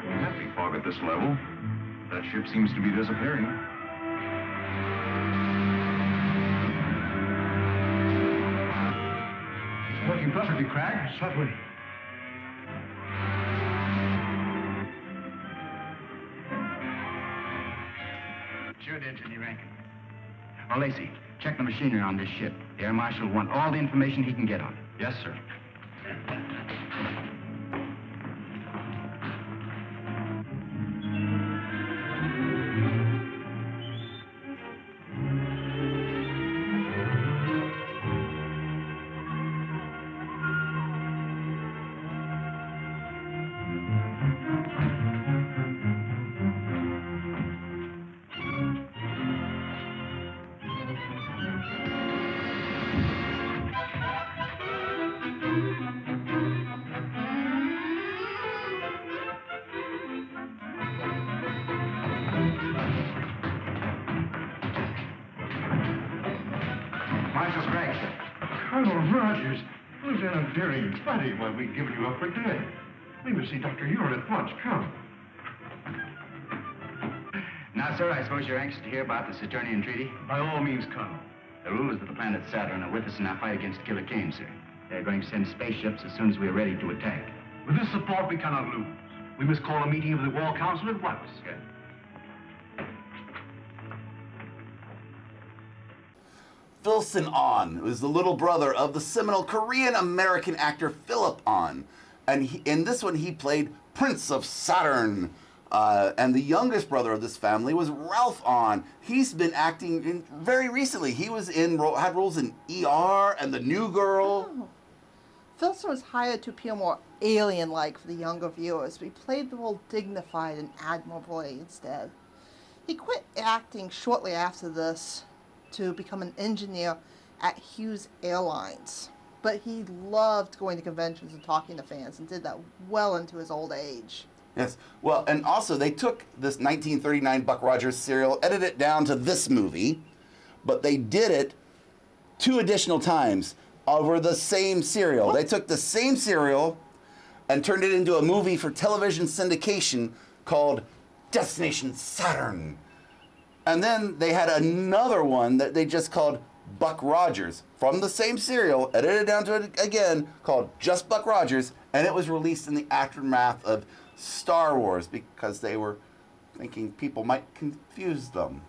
Can't be fog at this level. That ship seems to be disappearing. It's working perfectly, Crag. Certainly. Sure did, Jimmy Rankin. Oh, Lacey, check the machinery on this ship. The Air Marshal will want all the information he can get on it. Yes, sir. Marshal Gregg. Colonel Rogers, Lieutenant Deering, plenty while we've given you up for dead. We must see Dr. Huer at once. Come. Now, sir, I suppose you're anxious to hear about the Saturnian Treaty? By all means, Colonel. The rulers of the planet Saturn are with us in our fight against Killer Kane, sir. They're going to send spaceships as soon as we're ready to attack. With this support, we cannot lose. We must call a meeting of the War Council at once. Good. Philson On was the little brother of the seminal Korean-American actor Philip On. And in this one, he played Prince of Saturn. And the youngest brother of this family was Ralph On. He's been acting very recently. He was had roles in ER and The New Girl. Oh. Philson was hired to appear more alien-like for the younger viewers, but he played the role dignified and admirably instead. He quit acting shortly after this to become an engineer at Hughes Airlines. But he loved going to conventions and talking to fans and did that well into his old age. Yes. Well, and also they took this 1939 Buck Rogers serial, edited it down to this movie, but they did it 2 additional times over the same serial. What? They took the same serial and turned it into a movie for television syndication called Destination Saturn. And then they had another one that they just called Buck Rogers from the same serial, edited down to it again, called Just Buck Rogers, and it was released in the aftermath of Star Wars because they were thinking people might confuse them.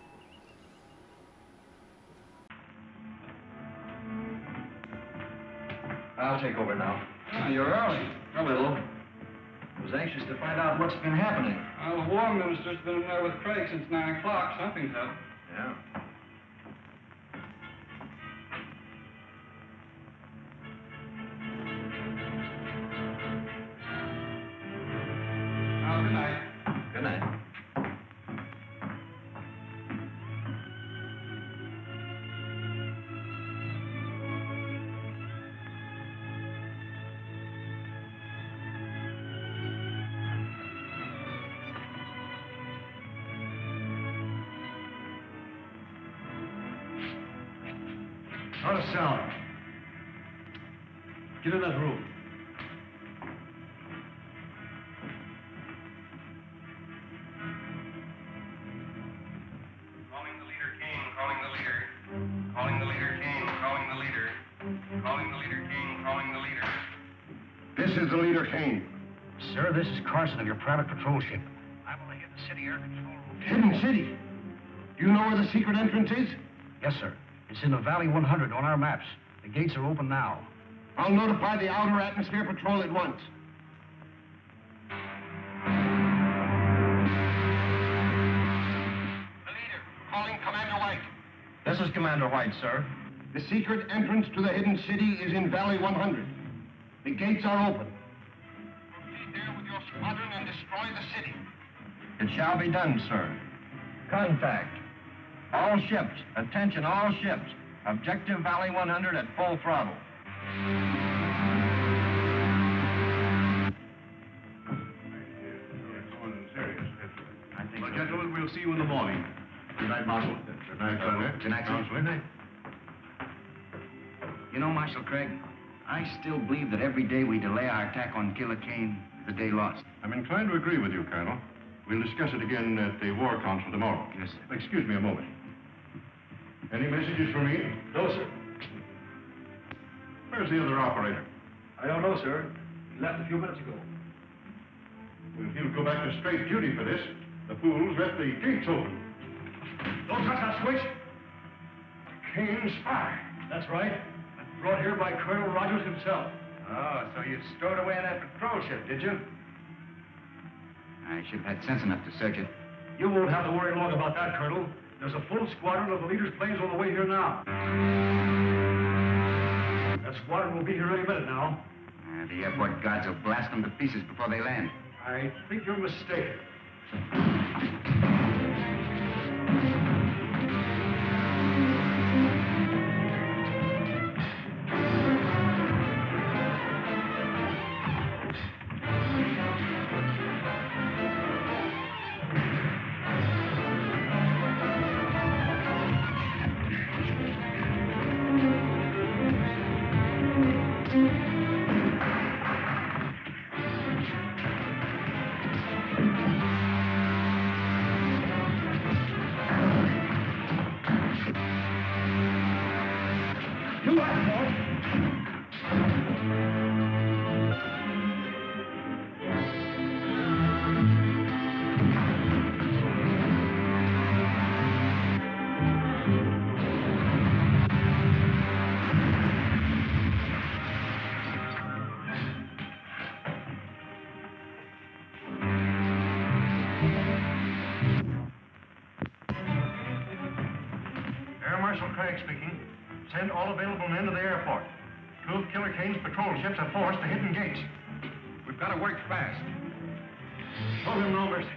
I'll take over now. Oh, you're early. A little. I was anxious to find out what's been happening. Well, the War Minister's been in there with Craig since 9 o'clock. Something's up. Yeah. Oh, good night. Good night. Out of sound. Get in that room. Calling the leader, Kane. Calling the leader. Calling the leader, Kane. Calling the leader. Calling the leader, Kane. Calling the leader. This is the leader, Kane. Sir, this is Carson of your private patrol ship. I'm on the Hidden City Air Control Room. Hidden City? Do you know where the secret entrance is? Yes, sir. It's in the Valley 100 on our maps. The gates are open now. I'll notify the Outer Atmosphere Patrol at once. This is Commander White, sir. The secret entrance to the hidden city is in Valley 100. The gates are open. Proceed there with your squadron and destroy the city. It shall be done, sir. Contact. All ships. Attention, all ships. Objective Valley 100 at full throttle. Well, gentlemen, we'll see you in the morning. Good night, Marshal. Good night, Colonel. Good night, sir. Good night. You know, Marshal Craig, I still believe that every day we delay our attack on Killer Kane is a day lost. I'm inclined to agree with you, Colonel. We'll discuss it again at the War Council tomorrow. Yes, sir. Excuse me a moment. Any messages for me? No, sir. Where's the other operator? I don't know, sir. He left a few minutes ago. Well, if you'll go back to straight duty for this, the fools left the gates open. Don't touch that switch. Kane's spy. That's right. Brought here by Colonel Rogers himself. Oh, so you stowed away in that patrol ship, did you? I should have had sense enough to search it. You won't have to worry long about that, Colonel. There's a full squadron of the leader's planes on the way here now. That squadron will be here any minute now. The airport guards will blast them to pieces before they land. I think you're mistaken. Speaking. Send all available men to the airport. Two of Killer Kane's patrol ships have forced the hidden gates. We've got to work fast. Show him no mercy.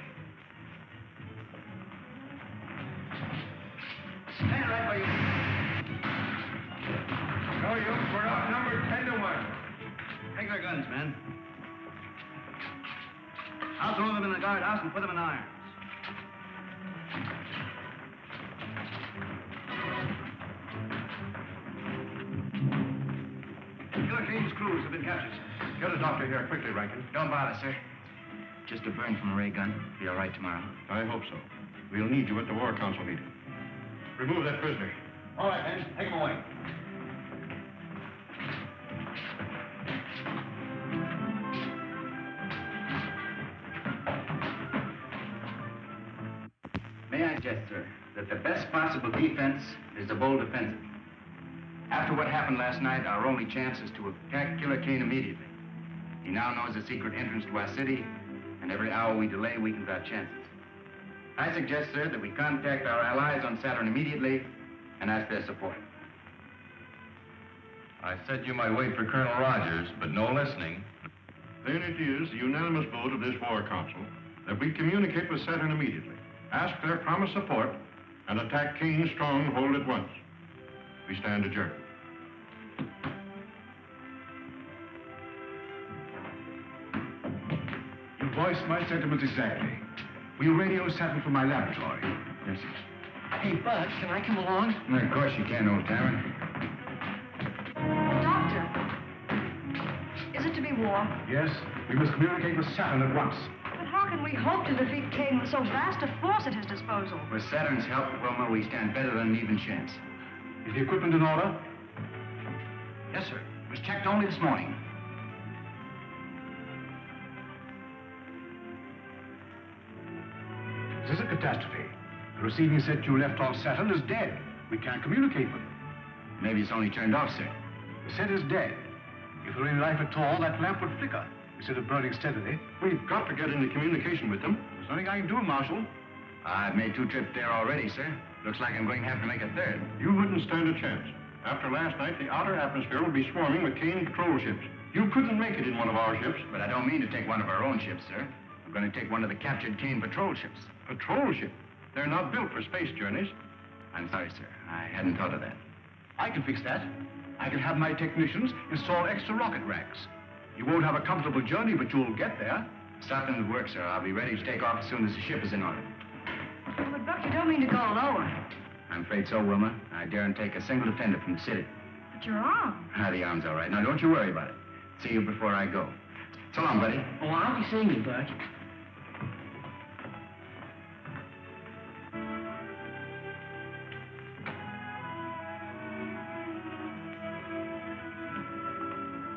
Stand right where you Show you, we're outnumbered 10 to 1. Take their guns, men. I'll throw them in the guardhouse and put them in irons. Killer Kane's crews have been captured, sir. Get a doctor here quickly, Rankin. Don't bother, sir. Just a burn from a ray gun. Be all right tomorrow. I hope so. We'll need you at the War Council meeting. Remove that prisoner. All right, men. Take him away. May I suggest, sir, that the best possible defense is a bold offensive. After what happened last night, our only chance is to attack Killer Kane immediately. He now knows the secret entrance to our city, and every hour we delay weakens our chances. I suggest, sir, that we contact our allies on Saturn immediately and ask their support. I said you might wait for Colonel Rogers, but no listening. Then it is the unanimous vote of this War Council that we communicate with Saturn immediately, ask their promised support, and attack Kane's stronghold at once. We stand adjourned. You voiced my sentiments exactly. Will radio Saturn from my laboratory? Yes, sir. Hey, Bud, can I come along? Of course you can, old timer. Doctor, is it to be war? Yes, we must communicate with Saturn at once. But how can we hope to defeat Kane with so vast a force at his disposal? With Saturn's help, Wilma, we stand better than an even chance. Is the equipment in order? Yes, sir. It was checked only this morning. This is a catastrophe. The receiving set you left on Saturn is dead. We can't communicate with it. Maybe it's only turned off, sir. The set is dead. If there were any life at all, that lamp would flicker instead of burning steadily. We've got to get into communication with them. There's nothing I can do, Marshal. I've made 2 trips there already, sir. Looks like I'm going to have to make a third. You wouldn't stand a chance. After last night, the outer atmosphere will be swarming with Kane patrol ships. You couldn't make it in one of our ships. But I don't mean to take one of our own ships, sir. I'm going to take one of the captured Kane patrol ships. Patrol ship? They're not built for space journeys. I'm sorry, sir. I hadn't thought of that. I can fix that. I can have my technicians install extra rocket racks. You won't have a comfortable journey, but you'll get there. Something would work, sir. I'll be ready to take off as soon as the ship is in order. But, Buck, you don't mean to go alone. I'm afraid so, Wilma. I daren't take a single dependent from the city. But your arm. The arm's all right. Now, don't you worry about it. See you before I go. So long, buddy. Oh, I'll be seeing you, Buck.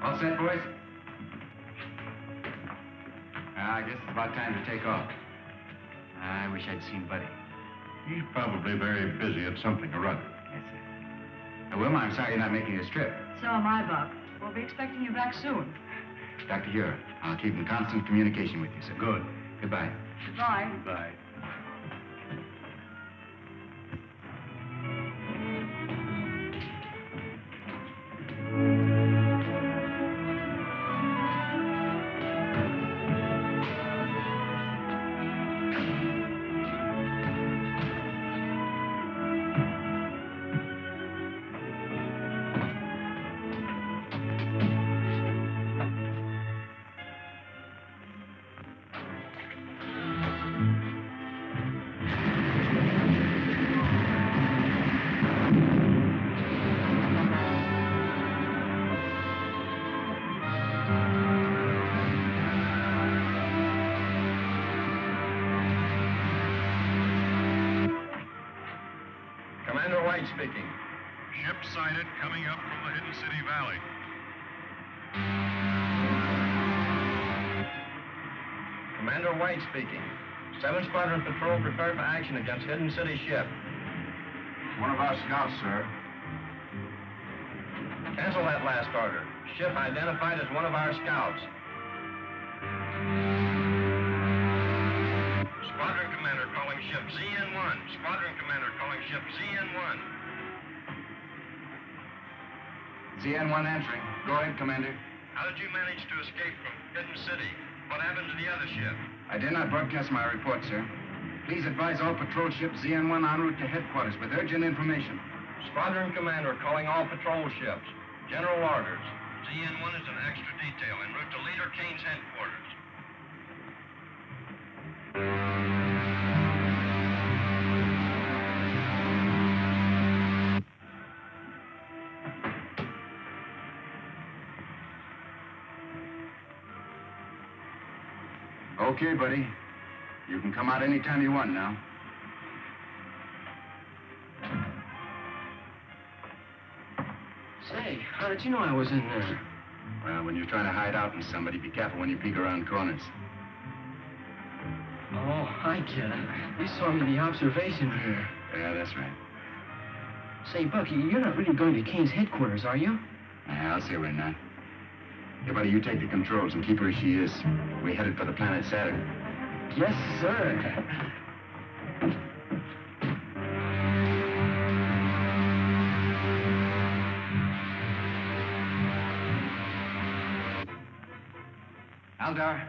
All set, boys? I guess it's about time to take off. I wish I'd seen Buddy. He's probably very busy at something or other. Yes, sir. Wilma, I'm sorry you're not making this trip. So am I, Buck. We'll be expecting you back soon. Dr. Huer, I'll keep in constant communication with you, sir. Good. Goodbye. Goodbye. Goodbye. Commander White speaking. Ship sighted coming up from the Hidden City Valley. Commander White speaking. 7th Squadron Patrol prepared for action against Hidden City ship. One of our scouts, sir. Cancel that last order. Ship identified as one of our scouts. Squadron Commander calling ship ZN1. Squadron Commander calling ship ZN1. ZN1 answering. Go ahead, Commander. How did you manage to escape from Hidden City? What happened to the other ship? I did not broadcast my report, sir. Please advise all patrol ships ZN1 en route to headquarters with urgent information. Squadron Commander calling all patrol ships. General orders. ZN1 is an extra detail en route to Leader Kane's headquarters. Okay, buddy. You can come out anytime you want now. Say, how did you know I was in there? Well, when you're trying to hide out from somebody, be careful when you peek around corners. Oh, I get it. You saw me in the observation here. Yeah, that's right. Say, Bucky, you're not really going to Kane's headquarters, are you? Yeah, I'll say we're not. Hey, buddy, you take the controls and keep her as she is. We headed for the planet Saturn. Yes, sir. Aldar,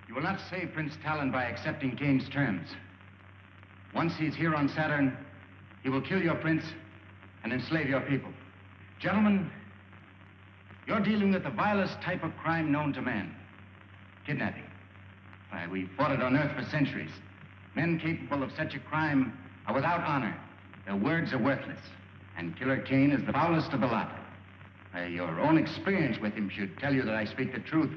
you will not save Prince Talon by accepting Kane's terms. Once he's here on Saturn, he will kill your prince and enslave your people. Gentlemen, you're dealing with the vilest type of crime known to man. Kidnapping. Why, we've fought it on Earth for centuries. Men capable of such a crime are without honor. Their words are worthless. And Killer Kane is the foulest of the lot. Your own experience with him should tell you that I speak the truth.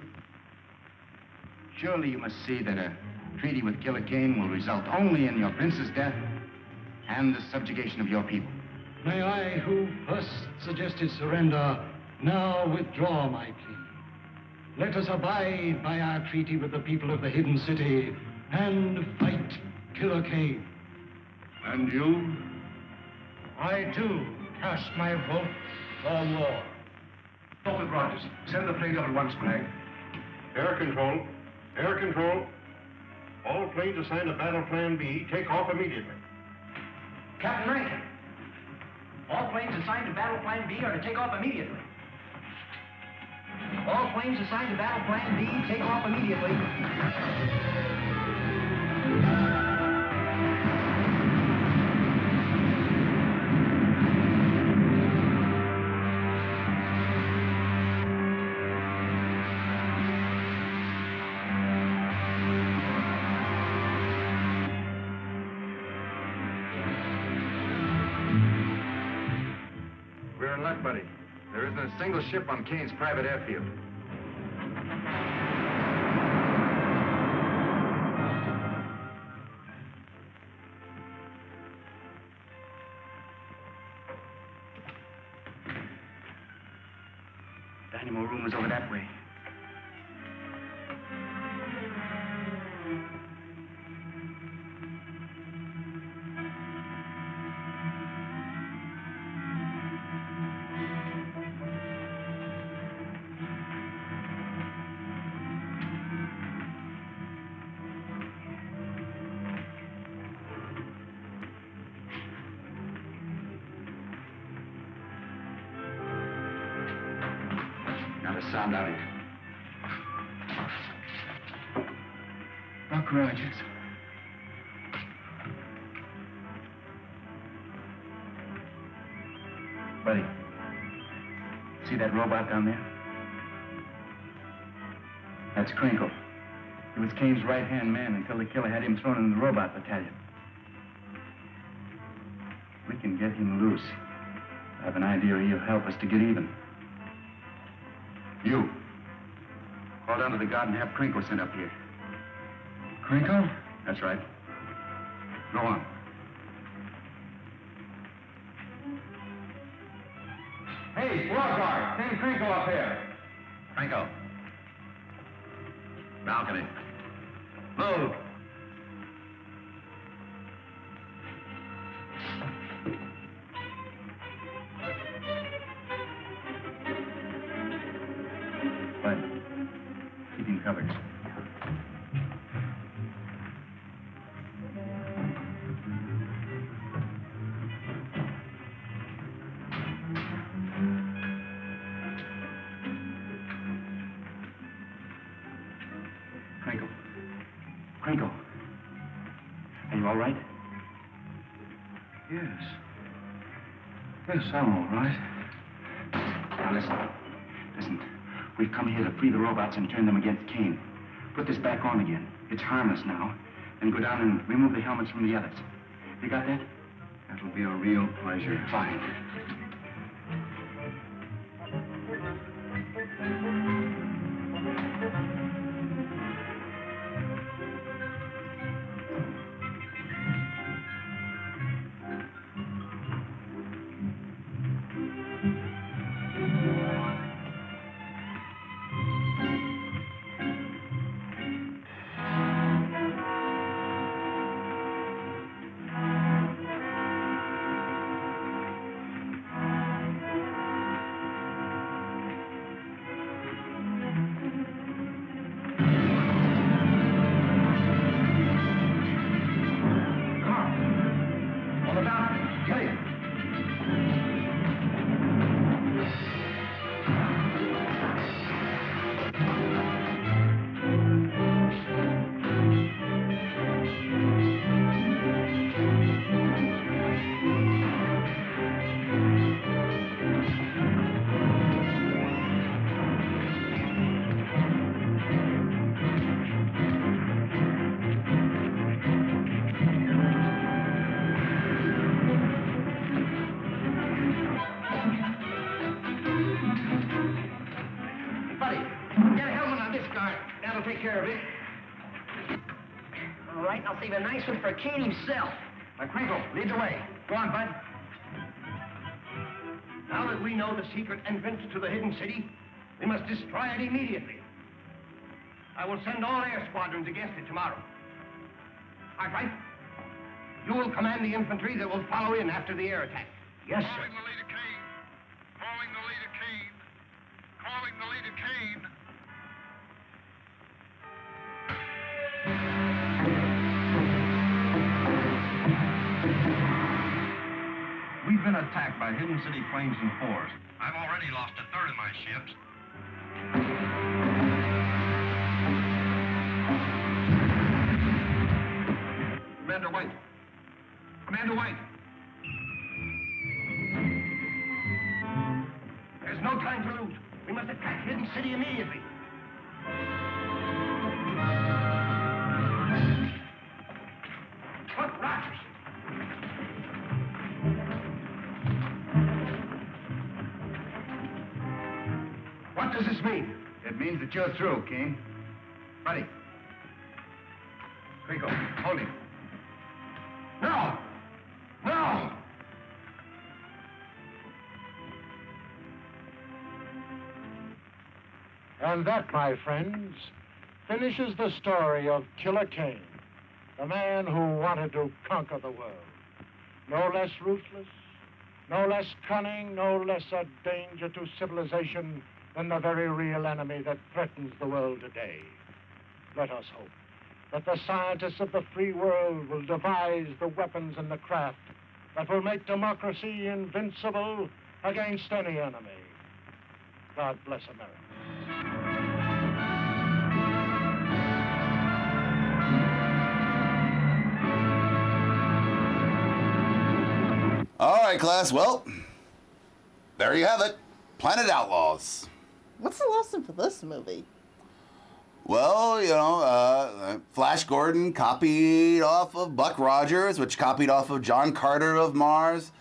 Surely you must see that a treaty with Killer Kane will result only in your prince's death and the subjugation of your people. May I, who first suggested surrender, now withdraw my plea. Let us abide by our treaty with the people of the Hidden City and fight Killer Kane. And you? I, too, cast my vote for war. Talk with Rogers. Send the plane up at once, Craig. Air control. Air control. All planes assigned to Battle Plan B, take off immediately. Captain Rankin, all planes assigned to Battle Plan B are to take off immediately. All planes assigned to Battle Plan B, take off immediately. We're in luck, buddy. There isn't a single ship on Kane's private airfield. Dynamo room is over that way. Not a sound out here. Buck Rogers. Buddy, see that robot down there? That's Krinkle. He was Kane's right-hand man until the killer had him thrown in the robot battalion. We can get him loose. I have an idea he'll help us to get even. You. Call down to the guard and have Krinkle sent up here. Krinkle? That's right. Go on. Hey, squad guard, send Krinkle up here. Franco. Balcony. Move. Bud, keep him covered. Krinkle. Are you all right? Yes. Yes, I'm all right. Now listen. Listen. We've come here to free the robots and turn them against Kane. Put this back on again. It's harmless now. Then go down and remove the helmets from the others. You got that? That'll be a real pleasure. Fine. Take care of it. All right, I'll save a nice one for Kane himself. Now, Krinkle, lead the way. Go on, Bud. Now that we know the secret entrance to the hidden city, we must destroy it immediately. I will send all air squadrons against it tomorrow. Cartwright, you will command the infantry that will follow in after the air attack. Yes, sir. Calling the leader Kane. Calling the leader Kane. Calling the leader Kane. under attack by hidden city planes and force. I've already lost a third of my ships. Commander White. Commander White. There's no time to lose. We must attack Hidden City immediately. Look, Rogers. What does this mean? It means that you're through, King. Buddy. Rico, hold him. No! No! And that, my friends, finishes the story of Killer Kane, the man who wanted to conquer the world. No less ruthless, no less cunning, no less a danger to civilization than the very real enemy that threatens the world today. Let us hope that the scientists of the free world will devise the weapons and the craft that will make democracy invincible against any enemy. God bless America. All right, class. Well, there you have it. Planet Outlaws. What's the lesson for this movie? Well, you know, Flash Gordon copied off of Buck Rogers, which copied off of John Carter of Mars.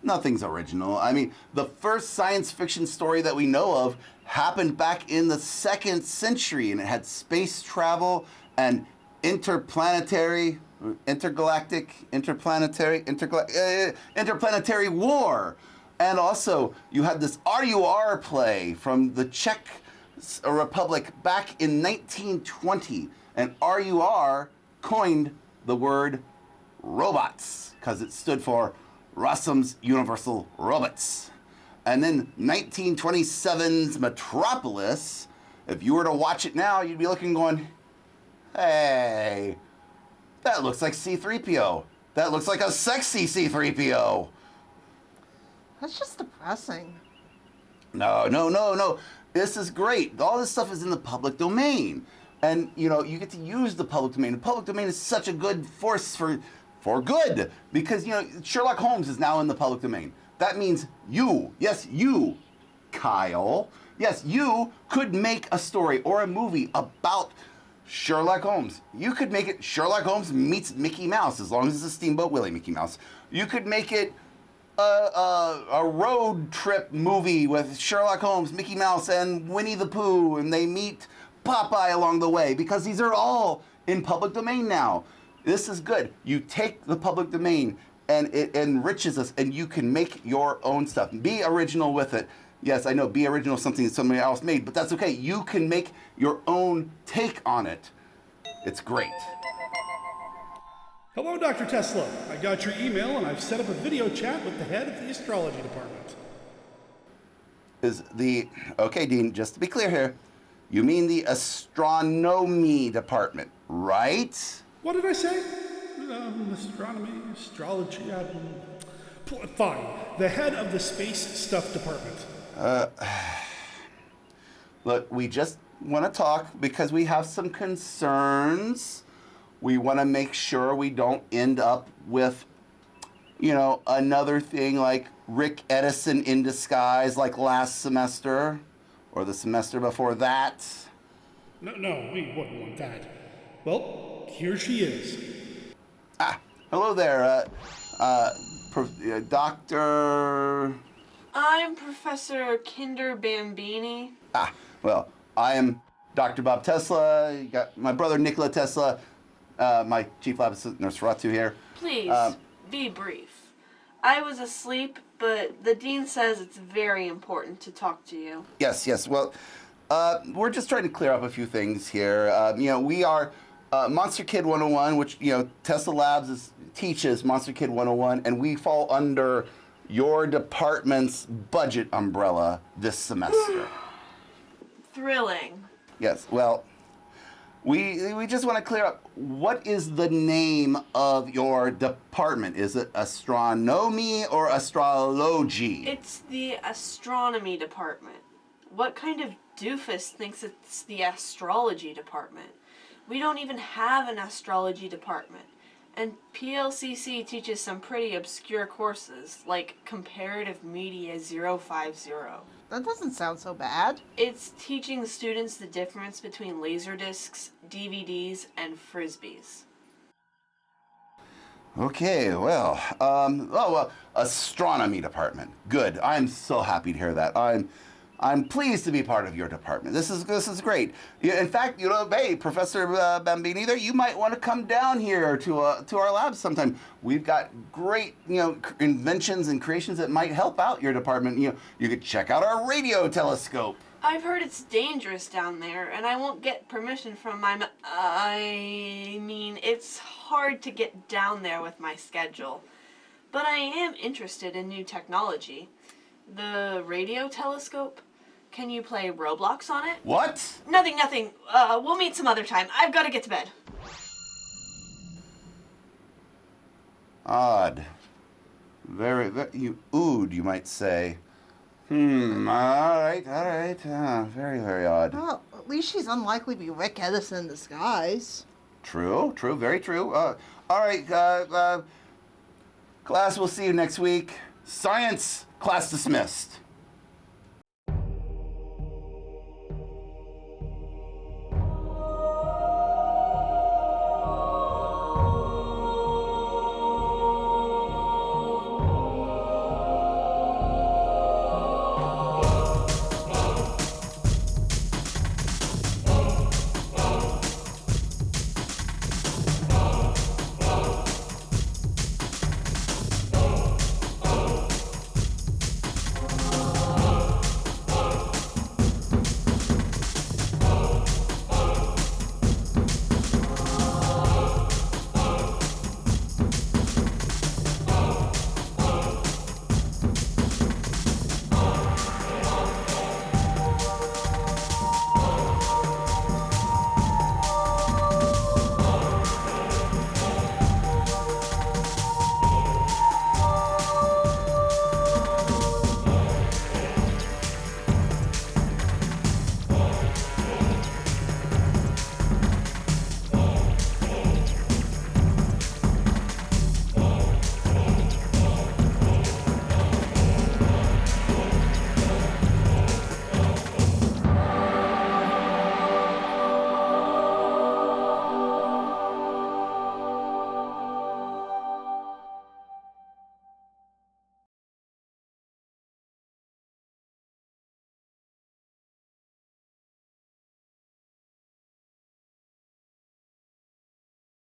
Nothing's original. I mean, the first science fiction story that we know of happened back in the 2nd century, and it had space travel and interplanetary war. And also, you had this RUR play from the Czech Republic back in 1920. And RUR coined the word robots because it stood for Rossum's Universal Robots. And then 1927's Metropolis, if you were to watch it now, you'd be looking going, hey, that looks like C-3PO. That looks like a sexy C-3PO. That's just depressing. No. This is great. All this stuff is in the public domain. And, you know, you get to use the public domain. The public domain is such a good force for good. Because, you know, Sherlock Holmes is now in the public domain. That means you, yes, you, Kyle, yes, you could make a story or a movie about Sherlock Holmes. You could make it Sherlock Holmes meets Mickey Mouse, as long as it's a Steamboat Willie Mickey Mouse. You could make it a road trip movie with Sherlock Holmes, Mickey Mouse, and Winnie the Pooh, and they meet Popeye along the way, because these are all in public domain now. This is good. You take the public domain and it enriches us, and you can make your own stuff. Be original with it. Yes, I know, be original is something that somebody else made, but that's okay. You can make your own take on it. It's great. Hello, Dr. Tesla. I got your email and I've set up a video chat with the head of the astrology department. Okay, Dean, just to be clear here, you mean the astronomy department, right? What did I say? Astronomy, astrology, fine. The head of the space stuff department. Look, we just want to talk because we have some concerns. We want to make sure we don't end up with, you know, another thing like Rick Edison in disguise like last semester or the semester before that. No, we wouldn't want that. Well, here she is. Hello there, Dr. I'm Professor Kinder Bambini. Well, I am Dr. Bob Tesla. You got my brother Nikola Tesla, my chief lab assistant, Nurse Ratu here. Please, be brief. I was asleep, but the dean says it's very important to talk to you. Yes. Well, we're just trying to clear up a few things here. You know, we are Monster Kid 101, which, you know, Tesla Labs teaches Monster Kid 101, and we fall under your department's budget umbrella this semester. Thrilling. Yes, well, We just want to clear up, what is the name of your department? Is it astronomy or astrology? It's the astronomy department. What kind of doofus thinks it's the astrology department? We don't even have an astrology department. And PLCC teaches some pretty obscure courses, like Comparative Media 050. That doesn't sound so bad. It's teaching students the difference between laserdiscs, DVDs, and frisbees. Okay, well, astronomy department. Good. I'm so happy to hear that. I'm pleased to be part of your department. This is great. In fact, hey, Professor Bambini, there, you might want to come down here to our lab sometime. We've got great, inventions and creations that might help out your department. You could check out our radio telescope. I've heard it's dangerous down there, and I won't get permission from it's hard to get down there with my schedule. But I am interested in new technology. The radio telescope? Can you play Roblox on it? What? Nothing. We'll meet some other time. I've got to get to bed. Odd. Very, you might say. All right. Very, very odd. Well, at least she's unlikely to be Rick Edison in disguise. True, very true. All right, class, we'll see you next week. Science, class dismissed.